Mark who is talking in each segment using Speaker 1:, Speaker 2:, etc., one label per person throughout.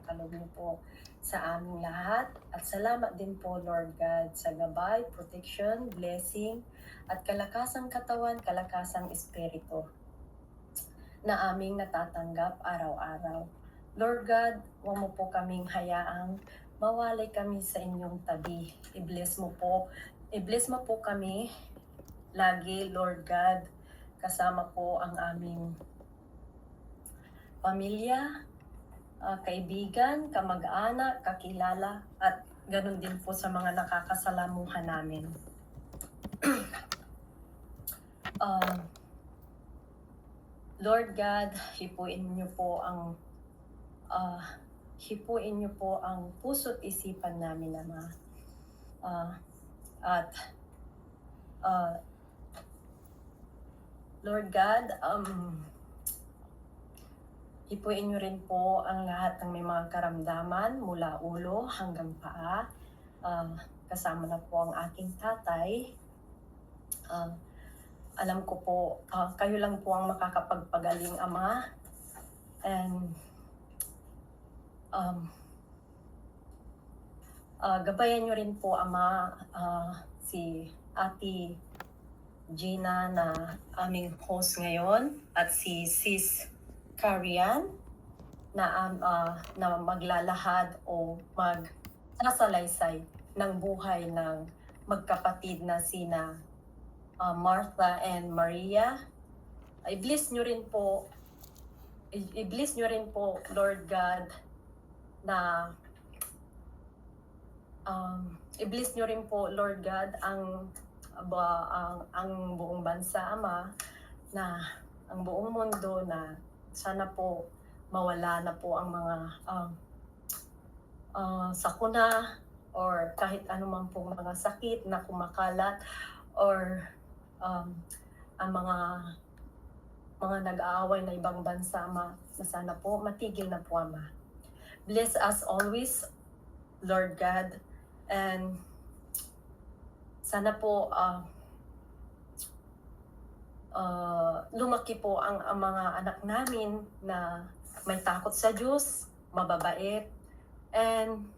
Speaker 1: ipagkaloob niyo po sa aming lahat. At salamat din po, Lord God, sa gabay, protection, blessing, at kalakasang katawan, kalakasang espiritu na aming natatanggap araw-araw. Lord God, huwag mo po kaming hayaang mawalay kami sa inyong tabi. I-bless mo po kami lagi, Lord God. Kasama po ang aming pamilya, kaibigan, kamag-anak, kakilala, at ganun din po sa mga nakakasalamuhan namin. Lord God, hipuin niyo po ang puso't isipan namin, Ama. Lord God, hipuin niyo rin po ang lahat ng may mga karamdaman mula ulo hanggang paa. Kasama na po ang aking tatay. Alam ko po, kayo lang po ang makakapagpagaling, Ama. And gabayan niyo rin po, Ama, si Ate Gina na aming host ngayon at si Sis Karian na maglalahad o magsasalaysay ng buhay ng magkapatid na sina Martha and Maria. I-bless nyo rin po, Lord God, na i-bless nyo rin po, Lord God, ang buong bansa, Ama, na ang buong mundo, na sana po mawala na po ang mga sakuna or kahit anumang po mga sakit na kumakalat, or ang mga nag-aaway na ibang bansa, Ama, na sana po matigil na po, Ama. Bless us always, Lord God, and sana po lumaki po ang mga anak namin na may takot sa Diyos, mababait, and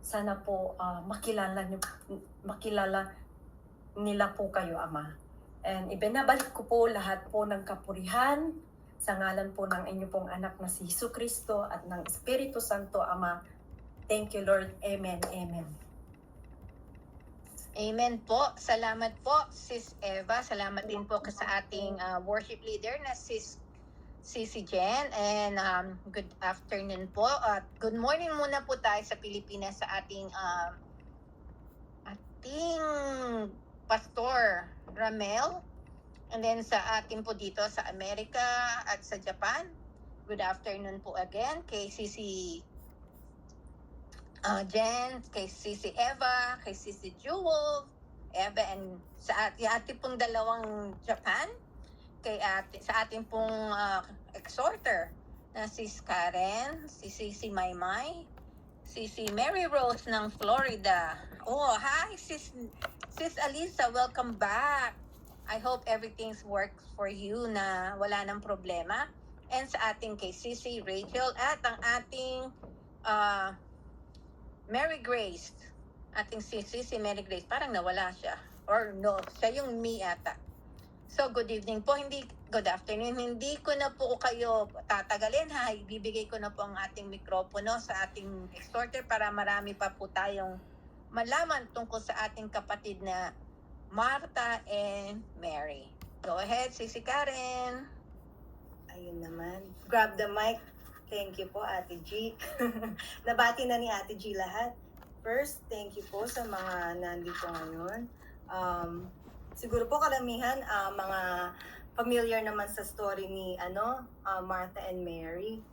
Speaker 1: sana po makilala nila po kayo, Ama. And ibinabalik ko po lahat po ng kapurihan sa ngalan po ng inyo pong anak na si Jesucristo at ng Espiritu Santo, Ama. Thank you, Lord. Amen. Amen.
Speaker 2: Amen po. Salamat po, Sis Eva. Salamat din po sa ating worship leader na Sis Jen. And good afternoon po. At good morning muna po tayo sa Pilipinas sa ating Pastor Ramel. And then sa atin po dito sa Amerika at sa Japan. Good afternoon po again kay Sisi Jen, kay Sisi Eva, kay Sisi Jewel, Eva, and sa ating pong dalawang Japan, sa ating pong exhorter na Sis Karen, si Sisi Maymay, Sisi Mary Rose ng Florida. Oh, hi Sis Alisa, welcome back. I hope everything works for you, na wala nang problema. And sa ating kay Sisi Rachel at ang ating Mary Grace, ating si Mary Grace, parang nawala siya. Or no, siya yung me ata. So, good evening po, good afternoon. Hindi ko na po kayo tatagalin, ha. Ibibigay ko na po ang ating mikropono sa ating exhorter para marami pa po tayong malaman tungkol sa ating kapatid na Martha and Mary. Go ahead, Sisi Karen.
Speaker 3: Ayun naman. Grab the mic. Thank you po, Ate G. Nabati na ni Ate G lahat. First, thank you po sa mga nandito ngayon. Siguro po karamihan mga familiar naman sa story ni Martha and Mary.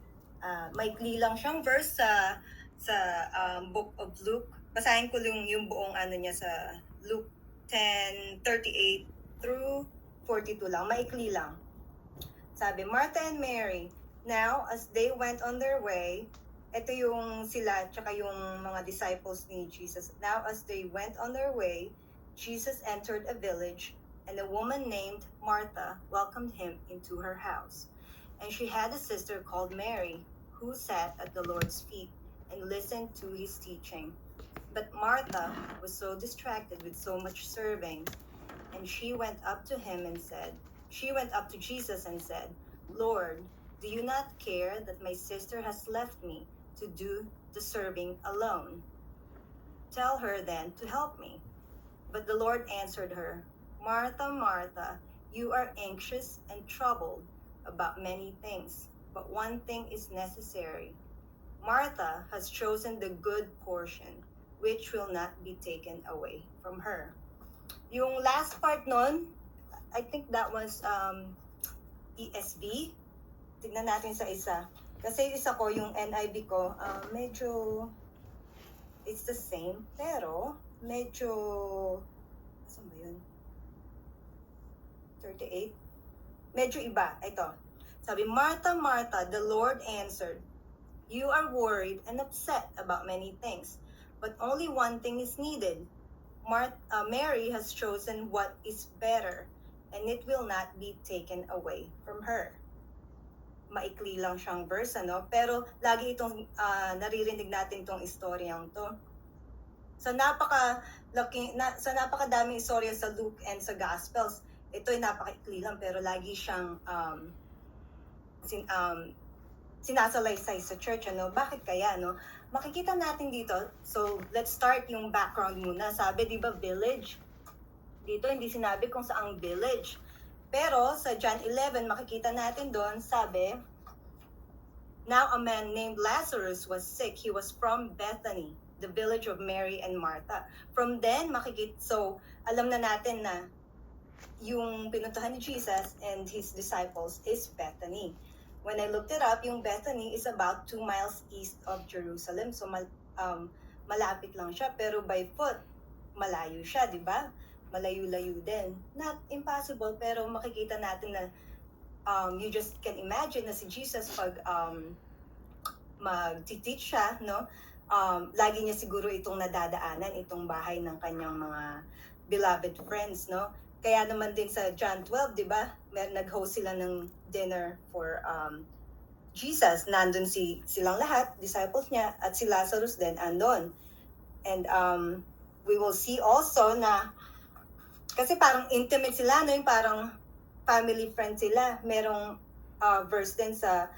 Speaker 3: Maikli lang siyang verse sa Book of Luke. Basahin ko yung buong niya sa Luke 10:38 through 42 lang. Maikli lang. Sabi, Martha and Mary, now as they went on their way, ito yung sila, tsaka yung mga disciples ni Jesus. Now as they went on their way, Jesus entered a village, and a woman named Martha welcomed him into her house. And she had a sister called Mary, who sat at the Lord's feet and listened to his teaching. But Martha was so distracted with so much serving, and she went up to Jesus and said, Lord, do you not care that my sister has left me to do the serving alone? Tell her then to help me. But the Lord answered her, Martha, Martha, you are anxious and troubled about many things, but one thing is necessary. Martha has chosen the good portion, which will not be taken away from her. Yung last part nun, I think that was ESV. Tignan natin sa isa. Kasi isa ko, yung NIV ko, medyo, it's the same, pero medyo, saan ba yun? 38? Medyo iba. Ito. Sabi, Martha, Martha, the Lord answered, you are worried and upset about many things, but only one thing is needed. Mary has chosen what is better, and it will not be taken away from her. Maikli lang siyang verse, ano? Pero lagi itong naririnig natin itong istoryang to. Sa napakadaming istorya sa Luke and sa Gospels, ito ay napakaikli lang, pero lagi siyang sinasalaysay sa church, ano? Bakit kaya, no? Makikita natin dito, so let's start yung background muna. Sabi, di ba, village? Dito, hindi sinabi kung saang village. Pero sa John 11, makikita natin doon, sabi, now a man named Lazarus was sick. He was from Bethany, the village of Mary and Martha. From then, so alam na natin na yung pinuntahan ni Jesus and his disciples is Bethany. When I looked it up, yung Bethany is about 2 miles east of Jerusalem. So malapit lang siya, pero by foot, malayo siya, di ba? Malayo-layo din. Not impossible, pero makikita natin na you just can imagine na si Jesus pag mag-teach siya, no? Lagi niya siguro itong nadadaanan, itong bahay ng kanyang mga beloved friends, no? Kaya naman din sa John 12, di ba? Nag-host sila ng dinner for Jesus. Nandun silang lahat, disciples niya, at si Lazarus din andon. And we will see also na, kasi parang intimate sila, no? Yung parang family friend sila. Merong verse din sa,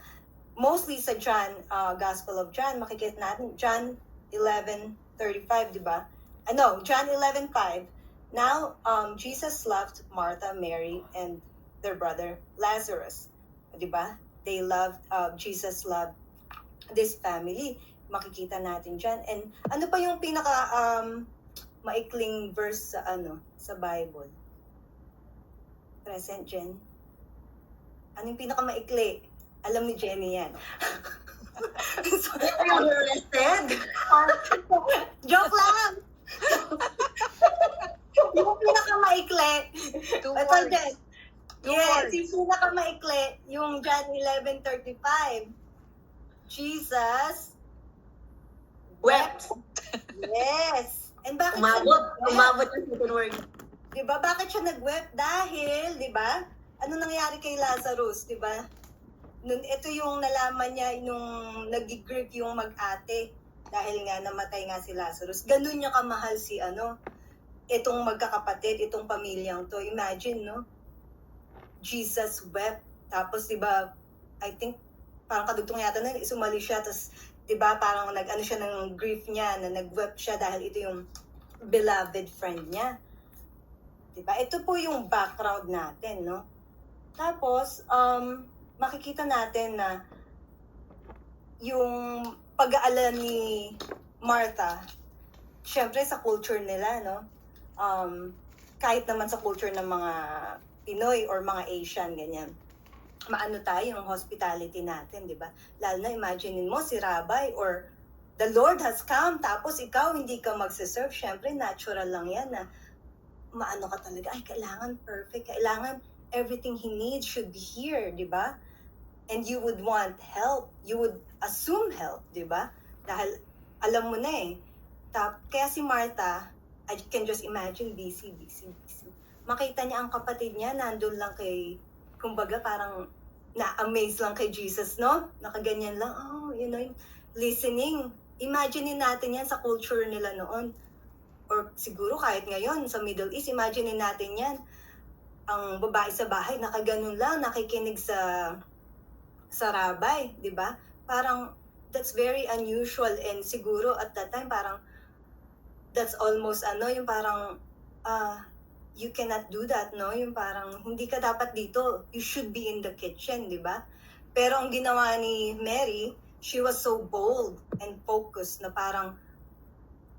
Speaker 3: mostly sa John, Gospel of John, makikita natin, John 11:35, di ba? John 11:5. Now, Jesus loved Martha, Mary, and their brother Lazarus. Di ba? Jesus loved this family. Makikita natin dyan. And ano pa yung pinaka maikling verse sa Bible? Present, Jen? Ano yung pinaka maikli? Alam ni Jenny yan. So, I'm arrested. Joke lang! Yung pinakamaikli.
Speaker 2: Two words.
Speaker 3: Yes, yung pinakamaikli, yung John 11:35. Jesus wept. Yes. And bakit
Speaker 4: Umabot yung second word.
Speaker 3: Diba? Bakit siya nag-wept? Dahil, diba? Ano nangyari kay Lazarus, diba? Ito yung nalaman niya nung nag-grieve yung mag-ate dahil nga namatay nga si Lazarus. Ganun niya kamahal si itong magkakapatid, itong pamilyang to. Imagine, no? Jesus wept. Tapos, diba, I think, parang kadugtong yata na, sumali siya. Tapos, diba, parang nag-ano siya ng grief niya, na nag-wept siya dahil ito yung beloved friend niya. Diba? Ito po yung background natin, no? Tapos, makikita natin na yung pag-aalala ni Martha, syempre sa culture nila, no? Kahit naman sa culture ng mga Pinoy or mga Asian, ganyan. Maano tayo yung hospitality natin, di ba? Lalo na imaginein mo si Rabbi or the Lord has come, tapos ikaw hindi ka magsiserve. Syempre, natural lang yan na maano ka talaga. Ay, kailangan perfect. Kailangan everything he needs should be here, di ba? And you would want help. You would assume help, di ba? Dahil alam mo na eh. Kaya si Martha, I can just imagine busy. Makita niya ang kapatid niya, nandun lang kumbaga parang na-amaze lang kay Jesus, no? Nakaganyan lang, listening. Imaginein natin yan sa culture nila noon. Or siguro kahit ngayon sa Middle East, imaginein natin yan. Ang babae sa bahay, nakaganon lang, nakikinig sa rabay, di ba? Parang that's very unusual, and siguro at that time parang that's almost yung parang you cannot do that, no? Yung parang hindi ka dapat dito, you should be in the kitchen, di ba? Pero ang ginawa ni Mary, she was so bold and focused na parang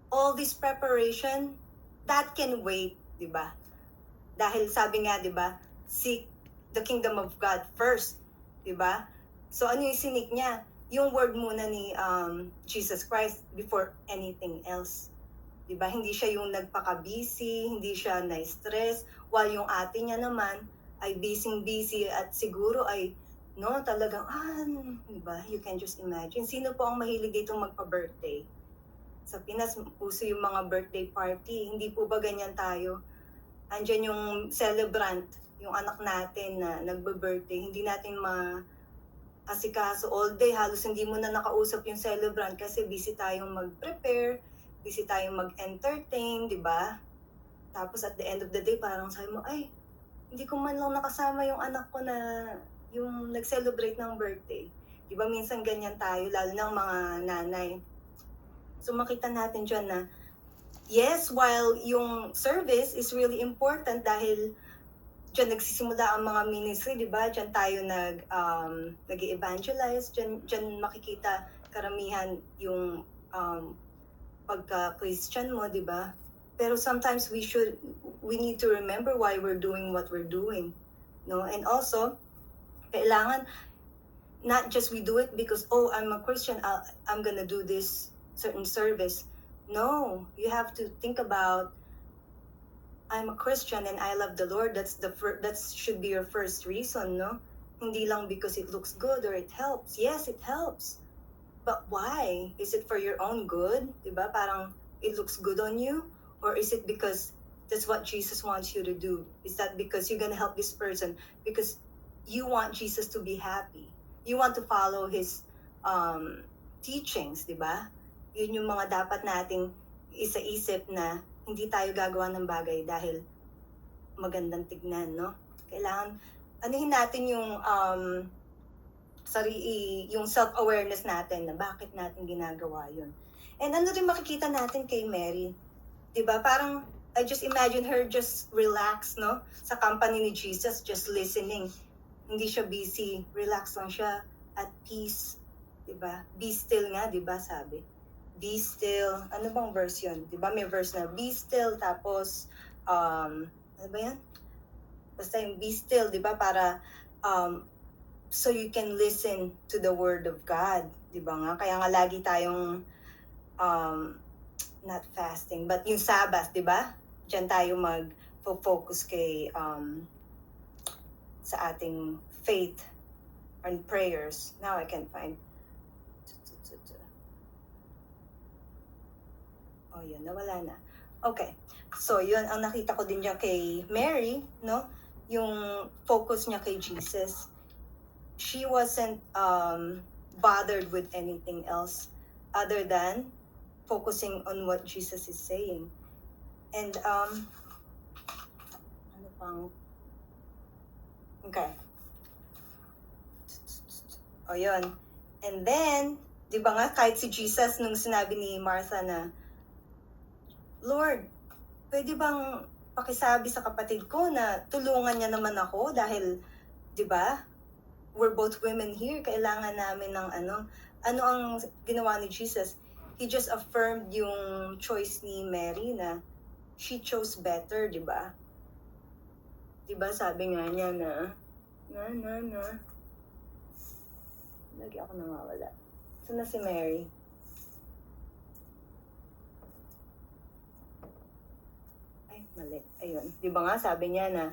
Speaker 3: all this preparation, that can wait, di ba? Dahil sabi nga, di ba, seek the kingdom of God first, di ba? So ano yung sinik niya? Yung word muna ni Jesus Christ before anything else. Di ba? Hindi siya yung nagpaka-busy, hindi siya na-stress, while yung ate niya naman ay busy at siguro ay talagang, di ba? You can just imagine. Sino po ang mahilig dito magpa-birthday? Sa Pinas, puso yung mga birthday party. Hindi po ba ganyan tayo? Andyan yung celebrant, yung anak natin na nagbe-birthday. Hindi natin asikaso all day. Halos hindi mo na nakausap yung celebrant kasi busy tayong mag-prepare, busy tayong mag-entertain, di ba? Tapos at the end of the day, parang sabi mo, ay, hindi ko man lang nakasama yung anak ko na yung nag-celebrate ng birthday. Di ba minsan ganyan tayo, lalo ng mga nanay. So makita natin dyan na, yes, while yung service is really important dahil dyan nagsisimula ang mga ministry, di ba? Dyan tayo nag-evangelize, dyan makikita karamihan yung pagka-Christian mo, di ba? Pero sometimes we need to remember why we're doing what we're doing, no? And also, kailangan not just we do it because, I'm a Christian, I'm gonna do this certain service. No, you have to think about, I'm a Christian and I love the Lord. That should be your first reason, no? Hindi lang because it looks good or it helps. Yes, it helps. But why? Is it for your own good? Diba? Parang it looks good on you? Or is it because that's what Jesus wants you to do? Is that because you're gonna help this person because you want Jesus to be happy? You want to follow His teachings, diba? Yun yung mga dapat nating isa-isip na hindi tayo gagawa ng bagay dahil magandang tignan, no? Kailangan, anuhin natin yung yung self-awareness natin na bakit natin ginagawa yun. And ano rin makikita natin kay Mary, diba? Parang, I just imagine her just relax, no? Sa company ni Jesus, just listening. Hindi siya busy, relax lang siya, at peace, diba? Be still nga, diba sabi? Be still. Ano bang verse yun? Diba may verse na be still, tapos, ano ba yan? Basta yung be still, diba? Para, so you can listen to the word of God. Diba nga? Kaya nga lagi tayong, not fasting, but yung Sabbath, diba? Diyan tayo mag-focus kay, sa ating faith and prayers. Now I can find. Oh, yun, nawala na. Okay. So, yun, ang nakita ko din dyan kay Mary, no? Yung focus niya kay Jesus. She wasn't bothered with anything else other than focusing on what Jesus is saying. And, ano pang? Okay. O, yun. And then, di ba nga, kahit si Jesus, nung sinabi ni Martha na, Lord, pwede bang pakisabi sa kapatid ko na tulungan niya naman ako dahil, di ba, we're both women here, kailangan namin ng ano ang ginawa ni Jesus? He just affirmed yung choice ni Mary na she chose better, di ba? Di ba, sabi nga niya na lagi ako nawawala. Saan na si Mary? Mali. Ayun. Di ba nga, sabi niya na,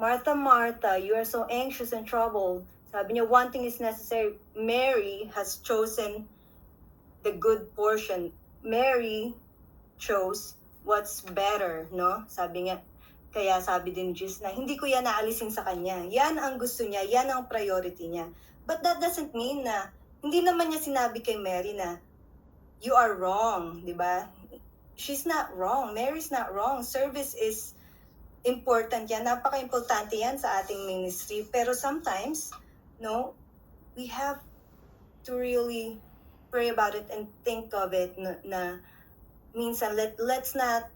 Speaker 3: Martha, Martha, you are so anxious and troubled. Sabi niya, one thing is necessary. Mary has chosen the good portion. Mary chose what's better, no? Sabi niya, kaya sabi din Jesus na, hindi ko yan naalisin sa kanya. Yan ang gusto niya, yan ang priority niya. But that doesn't mean na hindi naman niya sinabi kay Mary na, you are wrong, di ba? She's not wrong. Mary's not wrong. Service is important yan. Napaka-importante yan sa ating ministry. Pero sometimes, no, we have to really pray about it and think of it na minsan let's not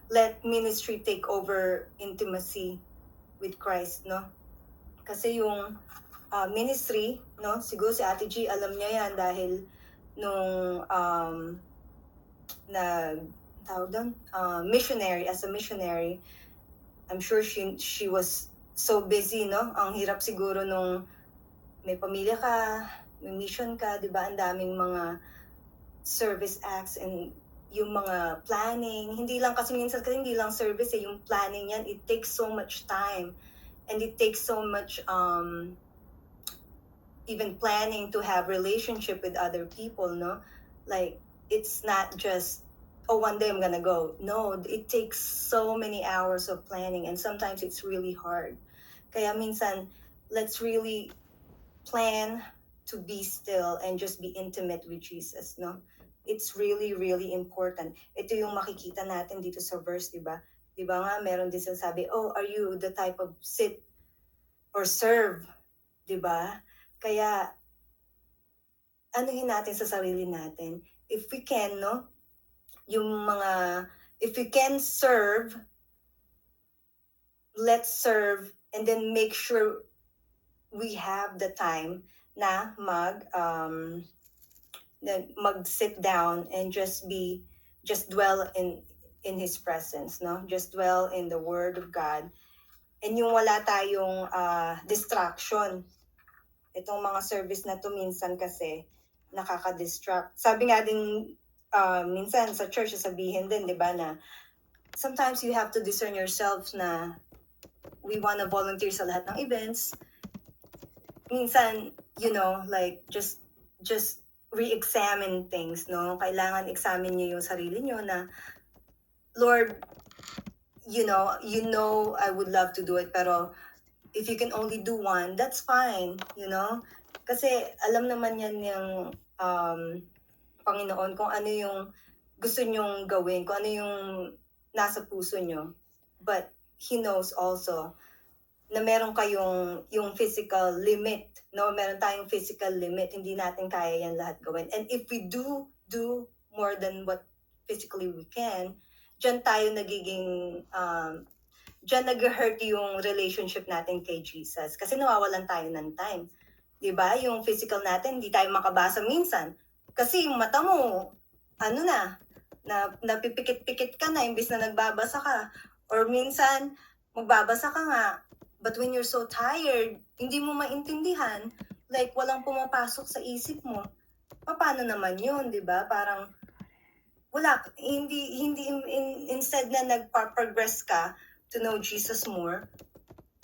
Speaker 3: let ministry take over intimacy with Christ, no? Kasi yung ministry, no? Siguro si Ate G, alam niya yan dahil nung tawag doon, missionary, as a missionary, I'm sure she was so busy, no? Ang hirap siguro nung may pamilya ka, may mission ka, di ba? Ang daming mga service acts and yung mga planning. Hindi lang kasi minsan kasi hindi lang service yung planning yan. It takes so much time and it takes so much even planning to have relationship with other people, no? Like, it's not just, oh, one day I'm gonna go. No, it takes so many hours of planning and sometimes it's really hard. Kaya minsan, let's really plan to be still and just be intimate with Jesus, no? It's really, really important. Ito yung makikita natin dito sa verse, di ba? Di ba nga, meron din sabi, oh, are you the type of sit or serve? Di ba? Kaya, anuhin natin sa sarili natin. If we can, no? If we can serve, let's serve and then make sure we have the time na mag-sit down and just dwell in His presence, no? Just dwell in the Word of God. And yung wala tayong distraction. Itong mga service na to minsan kasi nakaka-distract. Sabi nga din minsan sa church sabihin din, di ba, na sometimes you have to discern yourself na we want to volunteer sa lahat ng events. Minsan, you know, like just re-examine things, no? Kailangan examine niyo yung sarili niyo na, Lord, you know I would love to do it, pero if you can only do one, that's fine, you know? Kasi alam naman yan yung Panginoon kung ano yung gusto nyong gawin, kung ano yung nasa puso nyo. But He knows also na meron kayong yung physical limit, no? Meron tayong physical limit, hindi natin kaya yan lahat gawin. And if we do more than what physically we can, dyan tayo nagiging, dyan nag-hurt yung relationship natin kay Jesus. Kasi nawawalan tayo ng time. Diba? Yung physical natin, hindi tayo makabasa minsan. Kasi yung mata mo, napipikit-pikit ka na, imbis na nagbabasa ka. Or minsan, magbabasa ka nga, but when you're so tired, hindi mo maintindihan, like walang pumapasok sa isip mo, paano naman yun, di ba? Parang, wala, instead na nagpa-progress ka to know Jesus more,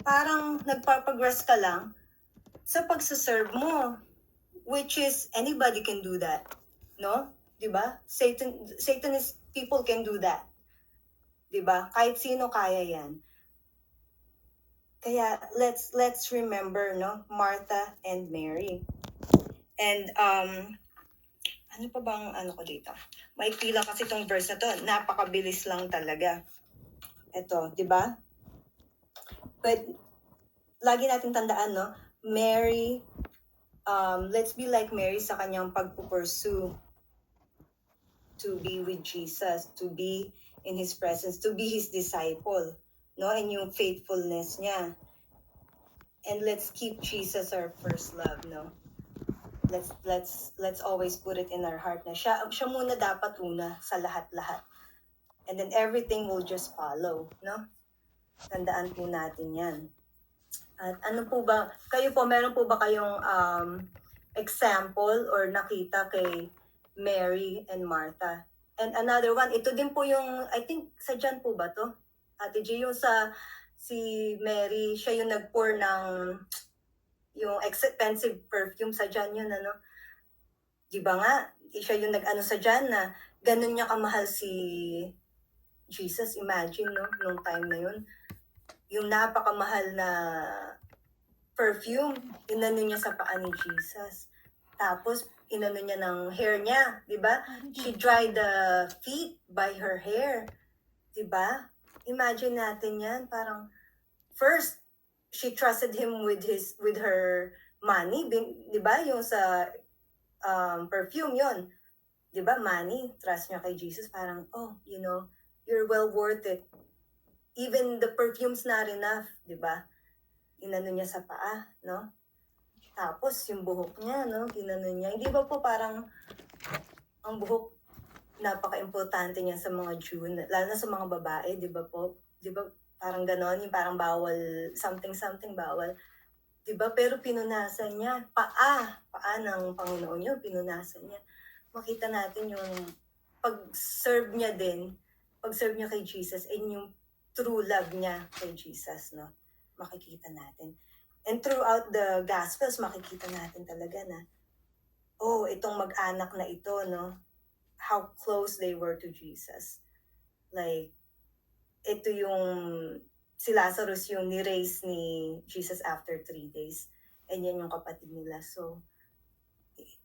Speaker 3: parang nagpa-progress ka lang sa pagsaserve mo, which is, anybody can do that, no? Di ba? Satanist people can do that. Di ba? Kahit sino kaya yan. Kaya let's remember, no, Martha and Mary. And ano pa bang ko dito? Maikli lang kasi itong verse na to, napakabilis lang talaga. Ito, 'di ba? But lagi natin tandaan, no, Mary, let's be like Mary sa kanyang pagpupursue to be with Jesus, to be in His presence, to be His disciple. No, and yung faithfulness niya. And let's keep Jesus our first love, no? Let's always put it in our heart na siya muna dapat una sa lahat-lahat. And then everything will just follow, no? Tandaan po natin 'yan. At ano po ba, kayo po, meron po ba kayong example or nakita kay Mary and Martha? And another one, ito din po yung, I think, sa John po ba to? Ate G, yung si Mary, siya yung nag-pour ng yung expensive perfume sa John yun, ano? Di ba nga, siya yung nag-ano sa John na ganun niya kamahal si Jesus. Imagine, no? Nung time na yun. Yung napakamahal na perfume, inano niya sa paa ni Jesus. Tapos, inano niya ng hair niya, di ba? She dried the feet by her hair, di ba? Imagine natin yan, parang, first, she trusted him with her money, di ba? Yung sa perfume yon, di ba? Money, trust niya kay Jesus, parang, oh, you're well worth it. Even the perfume's not enough, di ba? Inano niya sa paa, no? Tapos, yung buhok niya, no? Inano niya. Hindi ba po parang ang buhok napaka-importante niya sa mga Jew, lalo na sa mga babae, di ba po? Di ba parang ganon, yung parang bawal, something bawal. Di ba? Pero pinunasan niya. Paa ng Panginoon niyo, pinunasan niya. Makita natin yung pag-serve niya kay Jesus, and yung true love niya kay Jesus, no? Makikita natin. And throughout the Gospels, makikita natin talaga na, oh, itong mag-anak na ito, no? How close they were to Jesus. Like, ito yung, si Lazarus yung ni-raise ni Jesus after 3 days. And yan yung kapatid nila. So,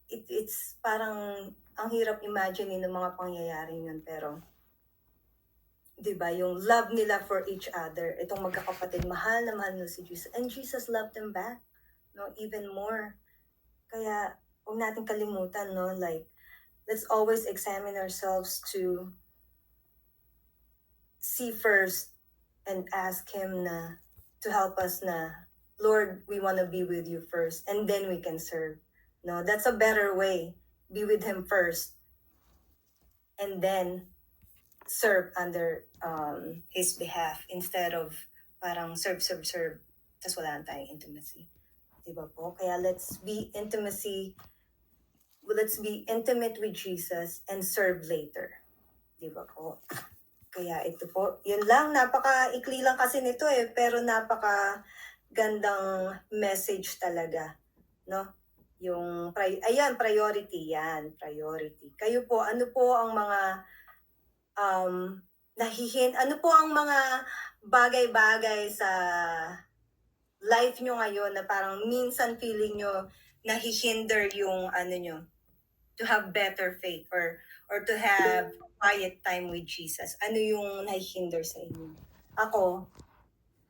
Speaker 3: it's parang, ang hirap imagine ng mga pangyayari yun, pero, diba, yung love nila for each other, itong magkakapatid, mahal na si Jesus, and Jesus loved them back, no, even more. Kaya, huwag natin kalimutan, no, like, let's always examine ourselves to see first and ask Him to help us na, Lord, we want to be with you first, and then we can serve. No, that's a better way. Be with Him first, and then serve under His behalf, instead of parang serve, tas wala na tayong intimacy. Diba po? Kaya let's be intimate with Jesus and serve later. Diba po? Kaya ito po, yun lang, napaka-ikli lang kasi nito pero napaka-gandang message talaga, no? Yung, priority yan, priority. Kayo po, ano po ang mga ano po ang mga bagay-bagay sa life nyo ngayon na parang minsan feeling nyo nahihinder yung nyo, to have better faith or to have quiet time with Jesus? Ano yung nahihinder sa inyo? Ako,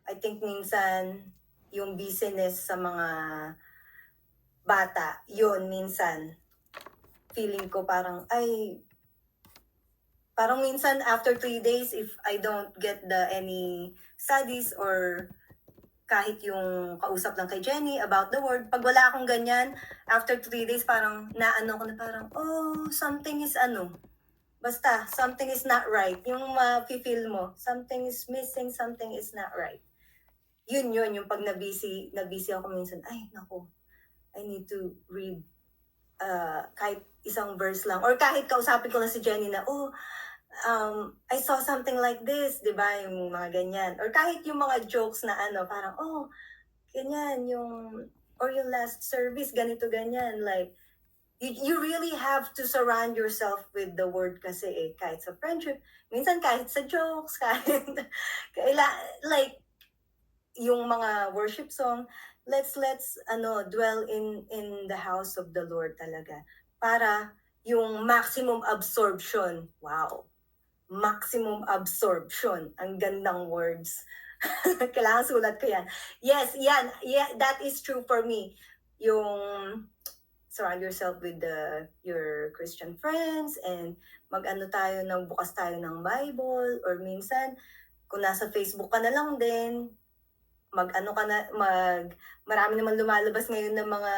Speaker 3: I think minsan yung busyness sa mga bata, yun minsan feeling ko parang parang minsan after 3 days, if I don't get any studies or kahit yung kausap lang kay Jenny about the word, pag wala akong ganyan, after 3 days, parang naano ko na parang, oh, something is basta, something is not right. Yung ma-feel mo, something is missing, something is not right. Yun, yung pag na-busy ako minsan, ay, naku, I need to read kahit isang verse lang. Or kahit kausapin ko na si Jenny na, I saw something like this, di ba? Yung mga ganyan. Or kahit yung mga jokes na parang, oh, ganyan, or yung last service, ganito, ganyan. Like, you really have to surround yourself with the word kasi kahit sa friendship, minsan kahit sa jokes, kahit, like, yung mga worship song, let's dwell in the house of the Lord talaga. Para yung maximum absorption, wow, maximum absorption. Ang gandang words. Kailangan sulat ko yan. Yes, yan. Yeah, that is true for me. Yung surround yourself with your Christian friends and bukas tayo ng Bible, or minsan, kung nasa Facebook ka na lang din, marami naman lumalabas ngayon ng mga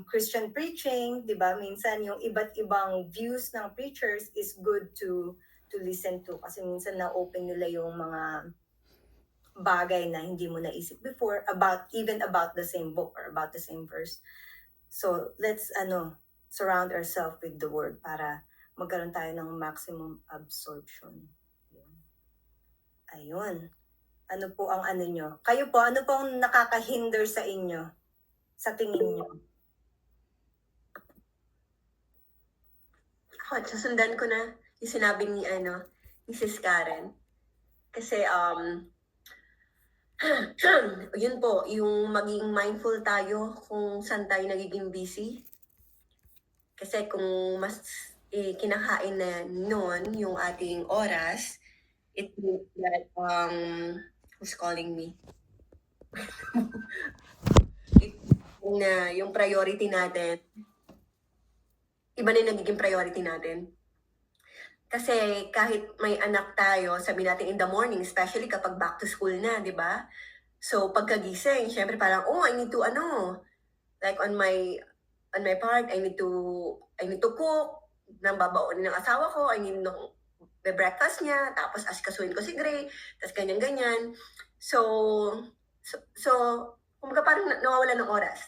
Speaker 3: Christian preaching, di ba? Minsan yung iba't ibang views ng preachers is good to listen to, kasi minsan na-open nila yung mga bagay na hindi mo naisip before even about the same book or about the same verse. So let's surround ourselves with the word para magkaroon tayo ng maximum absorption. Ayun. Ano po ang nyo? Kayo po, ano po ang nakakahinder sa inyo? Sa tingin nyo?
Speaker 4: Ako, susundan ko na yung sinabi ni Sis Karen. Kasi, Yun po, yung maging mindful tayo kung saan tayo nagiging busy. Kasi kung mas kinakain na noon yung ating oras, it means that, who's calling me? Na yung priority natin, iba na yung nagiging priority natin. Kasi kahit may anak tayo, sabi natin in the morning, especially kapag back to school na, di ba? So pagkagising, syempre parang, oh, I need to, like on my part, I need to cook, nang babaunin ng asawa ko, I need nung breakfast niya, tapos asikasuhin ko si Gray, tapos ganyan-ganyan. So, kumbaga parang nawawala ng oras.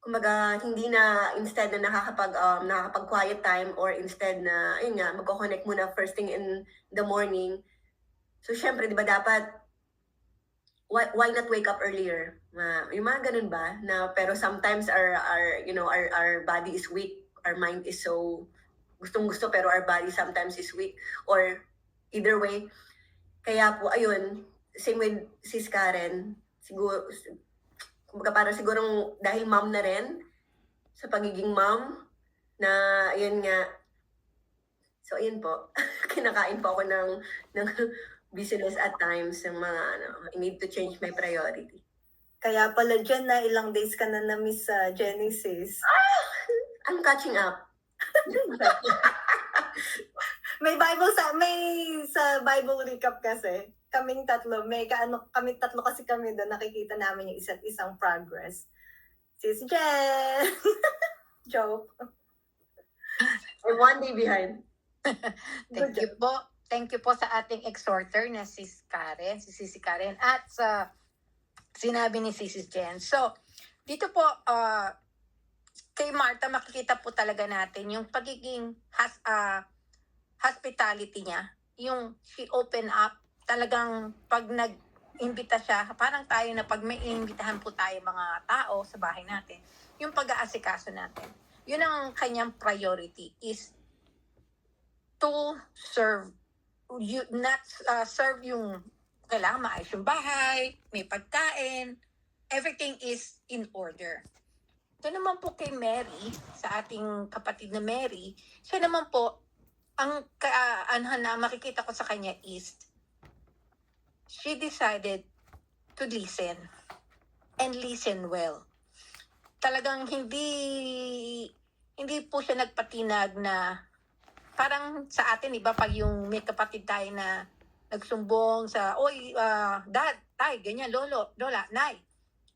Speaker 4: Kumbaga, hindi na, instead na nakakapag quiet time, or instead na, ayun nga, magko-connect muna first thing in the morning. So, syempre, di ba dapat, why not wake up earlier? Yung mga ganun ba? Pero sometimes our body is weak, our mind is so gustong-gusto, pero our body sometimes is weak, or either way. Kaya po, ayun, same with Sis Karen, siguro, kumbaga parang sigurong dahil mom na rin, sa pagiging mom, na ayun nga, so ayun po, kinakain po ako ng business at times, yung mga I need to change my priority.
Speaker 3: Kaya pala dyan na ilang days ka na na-miss sa Genesis.
Speaker 4: I'm catching up.
Speaker 3: May sa Bible recap kasi, kami tatlo kasi kami doon, nakikita namin yung isa't isang progress. Sis Jen! Joke.
Speaker 4: I'm one day behind.
Speaker 2: Thank you po. Thank you po sa ating exhorter na si Sisi Karen, at sa sinabi ni Sis Jen. So, dito po, kay Martha, makikita po talaga natin yung pagiging hospitality niya. Yung she open up, talagang pag nag-imbita siya, parang tayo na pag may imbitahan po tayo mga tao sa bahay natin, yung pag-aasikaso natin. Yun ang kanyang priority, is to serve. Serve yung kailangan maayos yung bahay, may pagkain, everything is in order. Ito naman po kay Mary, sa ating kapatid na Mary, siya naman po, ang na makikita ko sa kanya is, she decided to listen, and listen well. Talagang hindi po siya nagpatinag na, parang sa atin, iba pag yung may kapatid tayo na nagsumbong sa, oy, dad, tay, ganyan, lolo, lola, nay.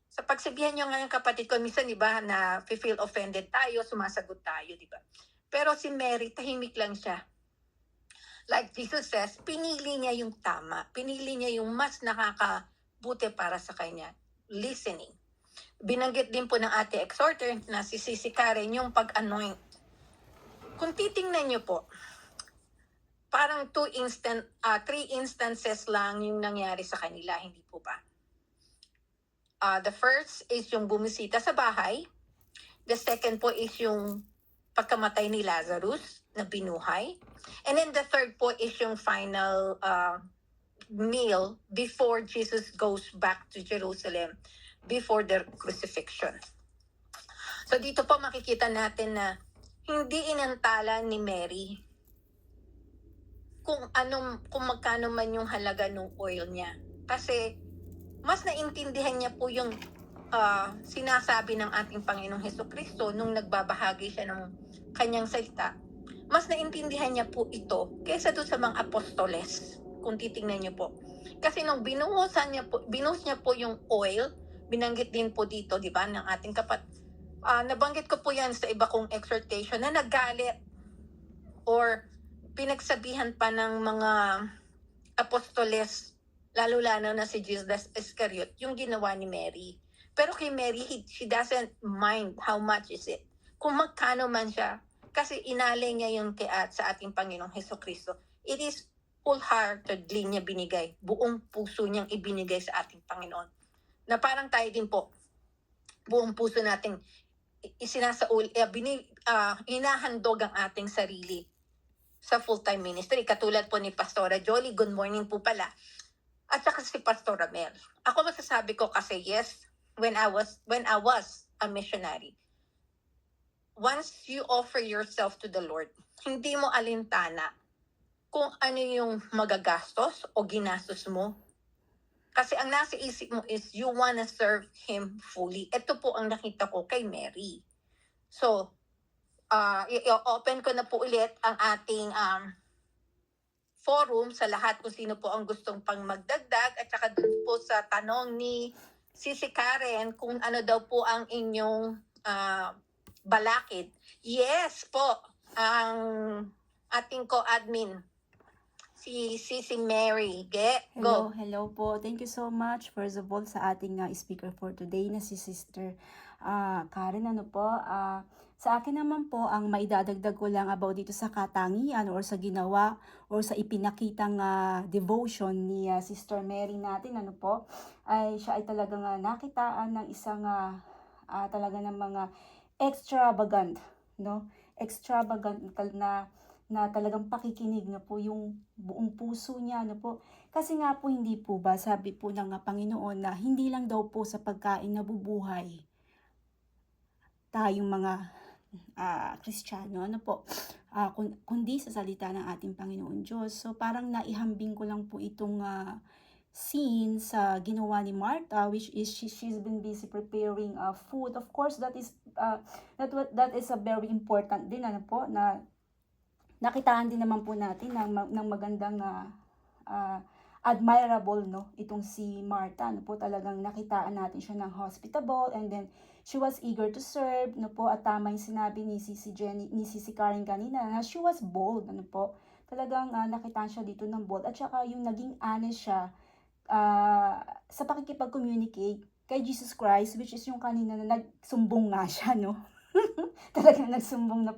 Speaker 2: Sa pagsabihan nyo ngayon kapatid ko, minsan, di ba, na feel offended tayo, sumasagot tayo, di ba? Pero si Mary, tahimik lang siya. Like Jesus says, pinili niya yung tama. Pinili niya yung mas nakakabuti para sa kanya. Listening. Binanggit din po ng ate exhorter na si Sisi Karen yung pag-anoint. Kung titingnan niyo po, parang 3 instances lang yung nangyari sa kanila, hindi po ba? The first is yung bumisita sa bahay. The second po is yung pagkamatay ni Lazarus na binuhay. And then the third po is yung final meal before Jesus goes back to Jerusalem, before the crucifixion. So dito po makikita natin na hindi inantala ni Mary kung magkano man yung halaga ng oil niya. Kasi mas naintindihan niya po yung sinasabi ng ating Panginoong Hesukristo nung nagbabahagi siya ng kanyang salita. Mas naintindihan niya po ito kaysa doon sa mga apostoles, kung titingnan niyo po. Kasi nung binuhos niya po yung oil, binanggit din po dito, di ba, ng ating nabanggit ko po yan sa iba kong exhortation, na nagalit or pinagsabihan pa ng mga apostoles, lalo-lalo na si Judas Iscariot, yung ginawa ni Mary. Pero kay Mary, she doesn't mind how much is it. Kung magkano man siya, kasi inalay niya yung sa ating Panginoong Hesukristo. It is wholeheartedly niya binigay. Buong puso niyang ibinigay sa ating Panginoon. Na parang tayo din po, buong puso nating hinahandog ang ating sarili sa full-time ministry. Katulad po ni Pastora Jolie, good morning po pala. at saka si Pastor Ramel. Ako masasabi ko kasi yes, when I was a missionary, once you offer yourself to the Lord, hindi mo alintana kung ano yung magagastos o ginastos mo. Kasi ang nasa isip mo is you wanna serve Him fully. Ito po ang nakita ko kay Mary. So, i-open ko na po ulit ang ating forum sa lahat kung sino po ang gustong pang magdagdag at saka dun po sa tanong ni Sisi Karen kung ano daw po ang inyong balakid. Yes po, ang ating co-admin, si Sisi Mary. Go.
Speaker 5: Hello po. Thank you so much first of all sa ating speaker for today na si Sister Karen. Sa akin naman po, ang maidadagdag ko lang about dito sa katangian or sa ginawa or sa ipinakitang devotion ni Sister Mary natin, ay siya ay talagang nakitaan ng isang talaga ng mga extravagant, no? Extravagant na talagang pakikinig na po yung buong puso niya, Kasi nga po hindi po ba, sabi po ng Panginoon na hindi lang daw po sa pagkain nabubuhay tayong mga Kristiyano, kundi sa salita ng ating Panginoon Diyos. So parang naihambing ko lang po itong scene sa ginawa ni Martha, which is she's been busy preparing food. Of course, that is a very important din, na nakitaan din naman po natin ng magandang admirable, itong si Martha, talagang nakitaan natin siya ng hospitable, and then she was eager to serve, at tama yung sinabi ni Sisi Karen kanina, na she was bold, talagang nakitaan siya dito ng bold, at saka yung naging honest siya sa pakikipag-communicate kay Jesus Christ, which is yung kanina na nagsumbong nga siya, talagang nagsumbong na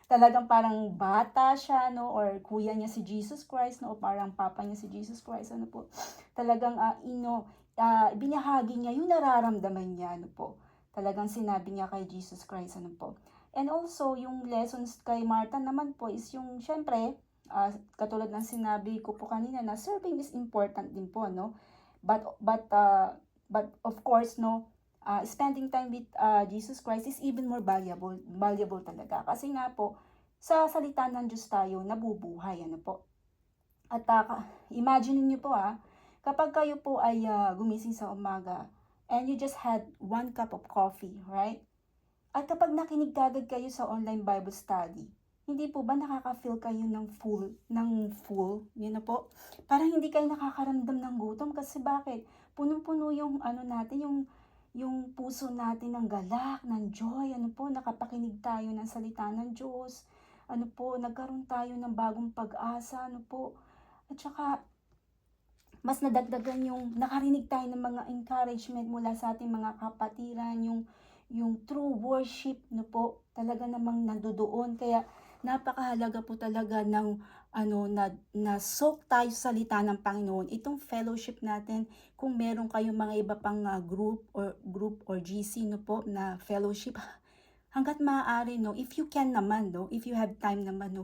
Speaker 5: talagang parang bata siya, or kuya niya si Jesus Christ, o parang papa niya si Jesus Christ, talagang binahagi niya yung nararamdaman niya, talagang sinabi niya kay Jesus Christ, And also, yung lessons kay Martha naman po is yung, syempre, katulad ng sinabi ko po kanina, na serving is important din po, But of course, spending time with Jesus Christ is even more valuable talaga. Kasi nga po, sa salita ng Diyos tayo nabubuhay, At imagine niyo po, kapag kayo po ay gumising sa umaga, and you just had 1 cup of coffee, right? At kapag nakinig kagad kayo sa online Bible study, hindi po ba nakaka-feel kayo ng full, yun na po? Parang hindi kayo nakakaramdam ng gutom, kasi bakit? Punong-puno yung natin, yung puso natin ng galak, ng joy, nakapakinig tayo ng salita ng Diyos, nagkaroon tayo ng bagong pag-asa, at saka, mas nadagdagan yung nakarinig tayo ng mga encouragement mula sa ating mga kapatiran, yung true worship, talaga namang nandoon. Kaya, napakahalaga po talaga ng na soak tayo sa salita ng Panginoon. Itong fellowship natin, kung meron kayong mga iba pang group or GC na fellowship, hangga't maaari, if you can naman, if you have time naman,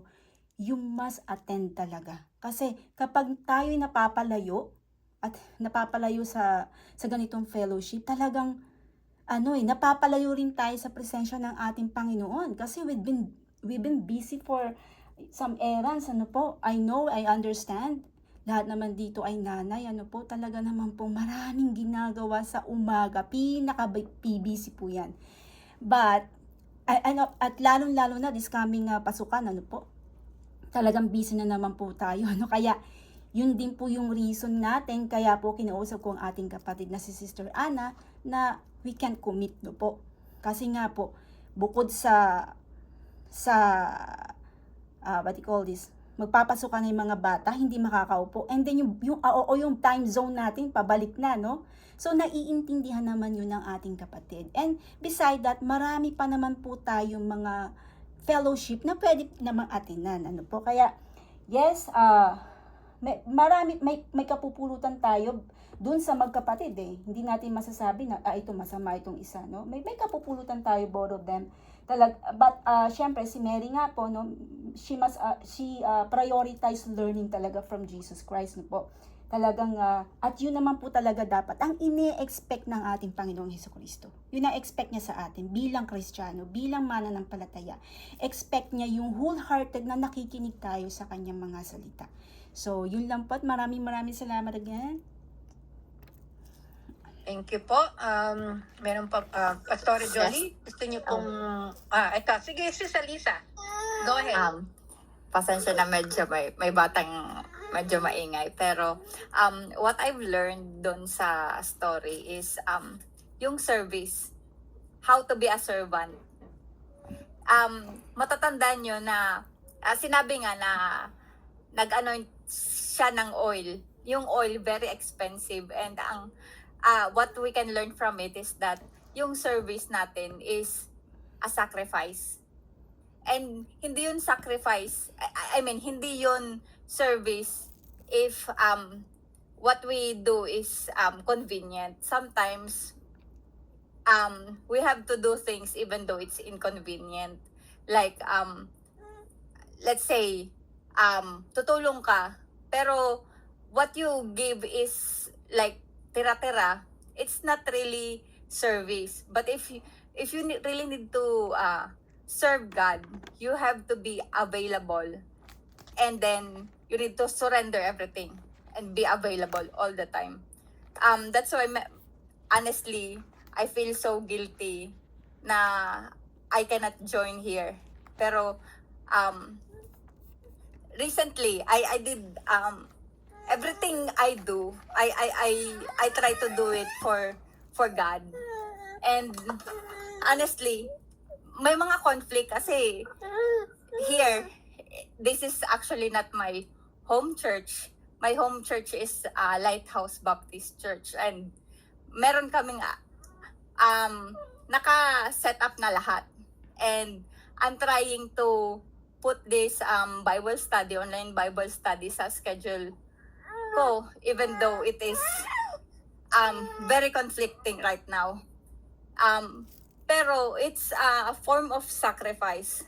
Speaker 5: you must attend talaga. Kasi kapag tayo'y napapalayo sa ganitong fellowship, talagang napapalayo rin tayo sa presensya ng ating Panginoon. Kasi we've been busy for some errands, I know, I understand. Lahat naman dito ay nanay, talaga naman po maraming ginagawa sa umaga. Pinaka-busy po yan. But, at lalong-lalo na this coming pasukan, talagang busy na naman po tayo, Kaya, yun din po yung reason natin, kaya po kinausap ko ang ating kapatid na si Sister Ana, na we can commit, Kasi nga po, bukod sa what you call this, magpapasukan ng mga bata, hindi makakaupo. And then yung time zone natin, pabalik na, So, naiintindihan naman yun ng ating kapatid. And beside that, marami pa naman po tayong mga fellowship na pwede namang atinan, Kaya, yes, may kapupulutan tayo dun sa magkapatid, Hindi natin masasabi na, ito masama itong isa, May kapupulutan tayo, both of them. But syempre si Mary nga po, she prioritize learning talaga from Jesus Christ, Talagang, at yun naman po talaga dapat ang ini-expect ng ating Panginoong Hesukristo. Yun ang expect niya sa atin bilang Kristiyano, bilang mananampalataya. Expect niya yung wholehearted na nakikinig tayo sa kanyang mga salita. So, yun lang po at maraming salamat again.
Speaker 2: Thank you po. Meron pa, Pastor Jolie, gusto niyo pong, ito, sige, Sis Alisa. Go ahead.
Speaker 6: Pasensya na medyo may batang medyo maingay. Pero what I've learned doon sa story is yung service. How to be a servant. Matatandaan nyo na sinabi nga na nag-anoint siya ng oil. Yung oil, very expensive. And what we can learn from it is that yung service natin is a sacrifice. And hindi yun sacrifice, I mean, hindi yun service if what we do is convenient. Sometimes we have to do things even though it's inconvenient. Like, let's say, tutulong ka, pero what you give is like tira-tira. It's not really service. But if you really need to serve God, you have to be available, and then you need to surrender everything and be available all the time. That's why honestly I feel so guilty na I cannot join here. Pero recently I did everything I do, I try to do it for God. And honestly, may mga conflict kasi here, this is actually not my home church. My home church is Lighthouse Baptist Church, and meron kaming naka-set up na lahat. And I'm trying to put this Bible study, online Bible study sa schedule ko, even though it is very conflicting right now. Pero it's a form of sacrifice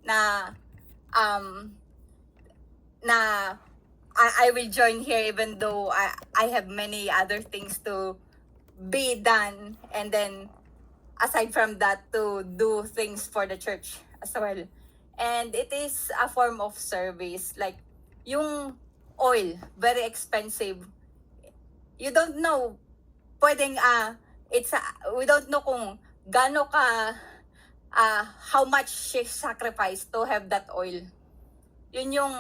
Speaker 6: na I will join here even though I have many other things to be done, and then aside from that to do things for the church as well. And it is a form of service. Like yung oil, very expensive. You don't know, pwedeng we don't know kung gaano ka how much she sacrificed to have that oil. Yun yung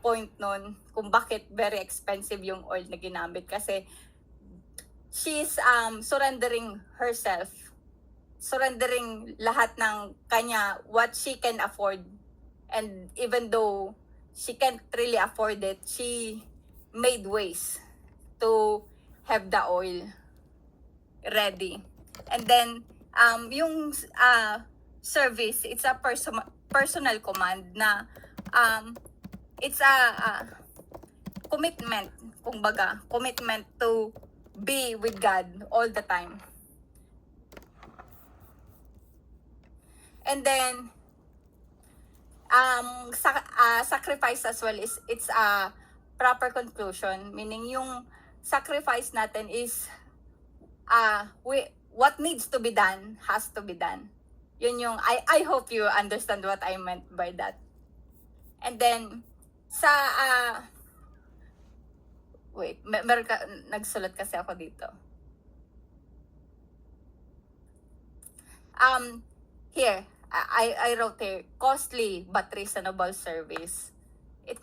Speaker 6: point nun kung bakit very expensive yung oil na ginamit, kasi she's surrendering herself, surrendering lahat ng kanya, what she can afford. And even though she can't really afford it, she made ways to have the oil ready. And then yung service, it's a personal command na it's a commitment, kumbaga, commitment to be with God all the time. And then sacrifice as well is it's a proper conclusion, meaning yung sacrifice natin is what needs to be done has to be done. Yun yung I hope you understand what I meant by that. And then sa wait, meron ka, nagsulat kasi ako dito. Here I wrote here, costly but reasonable service. It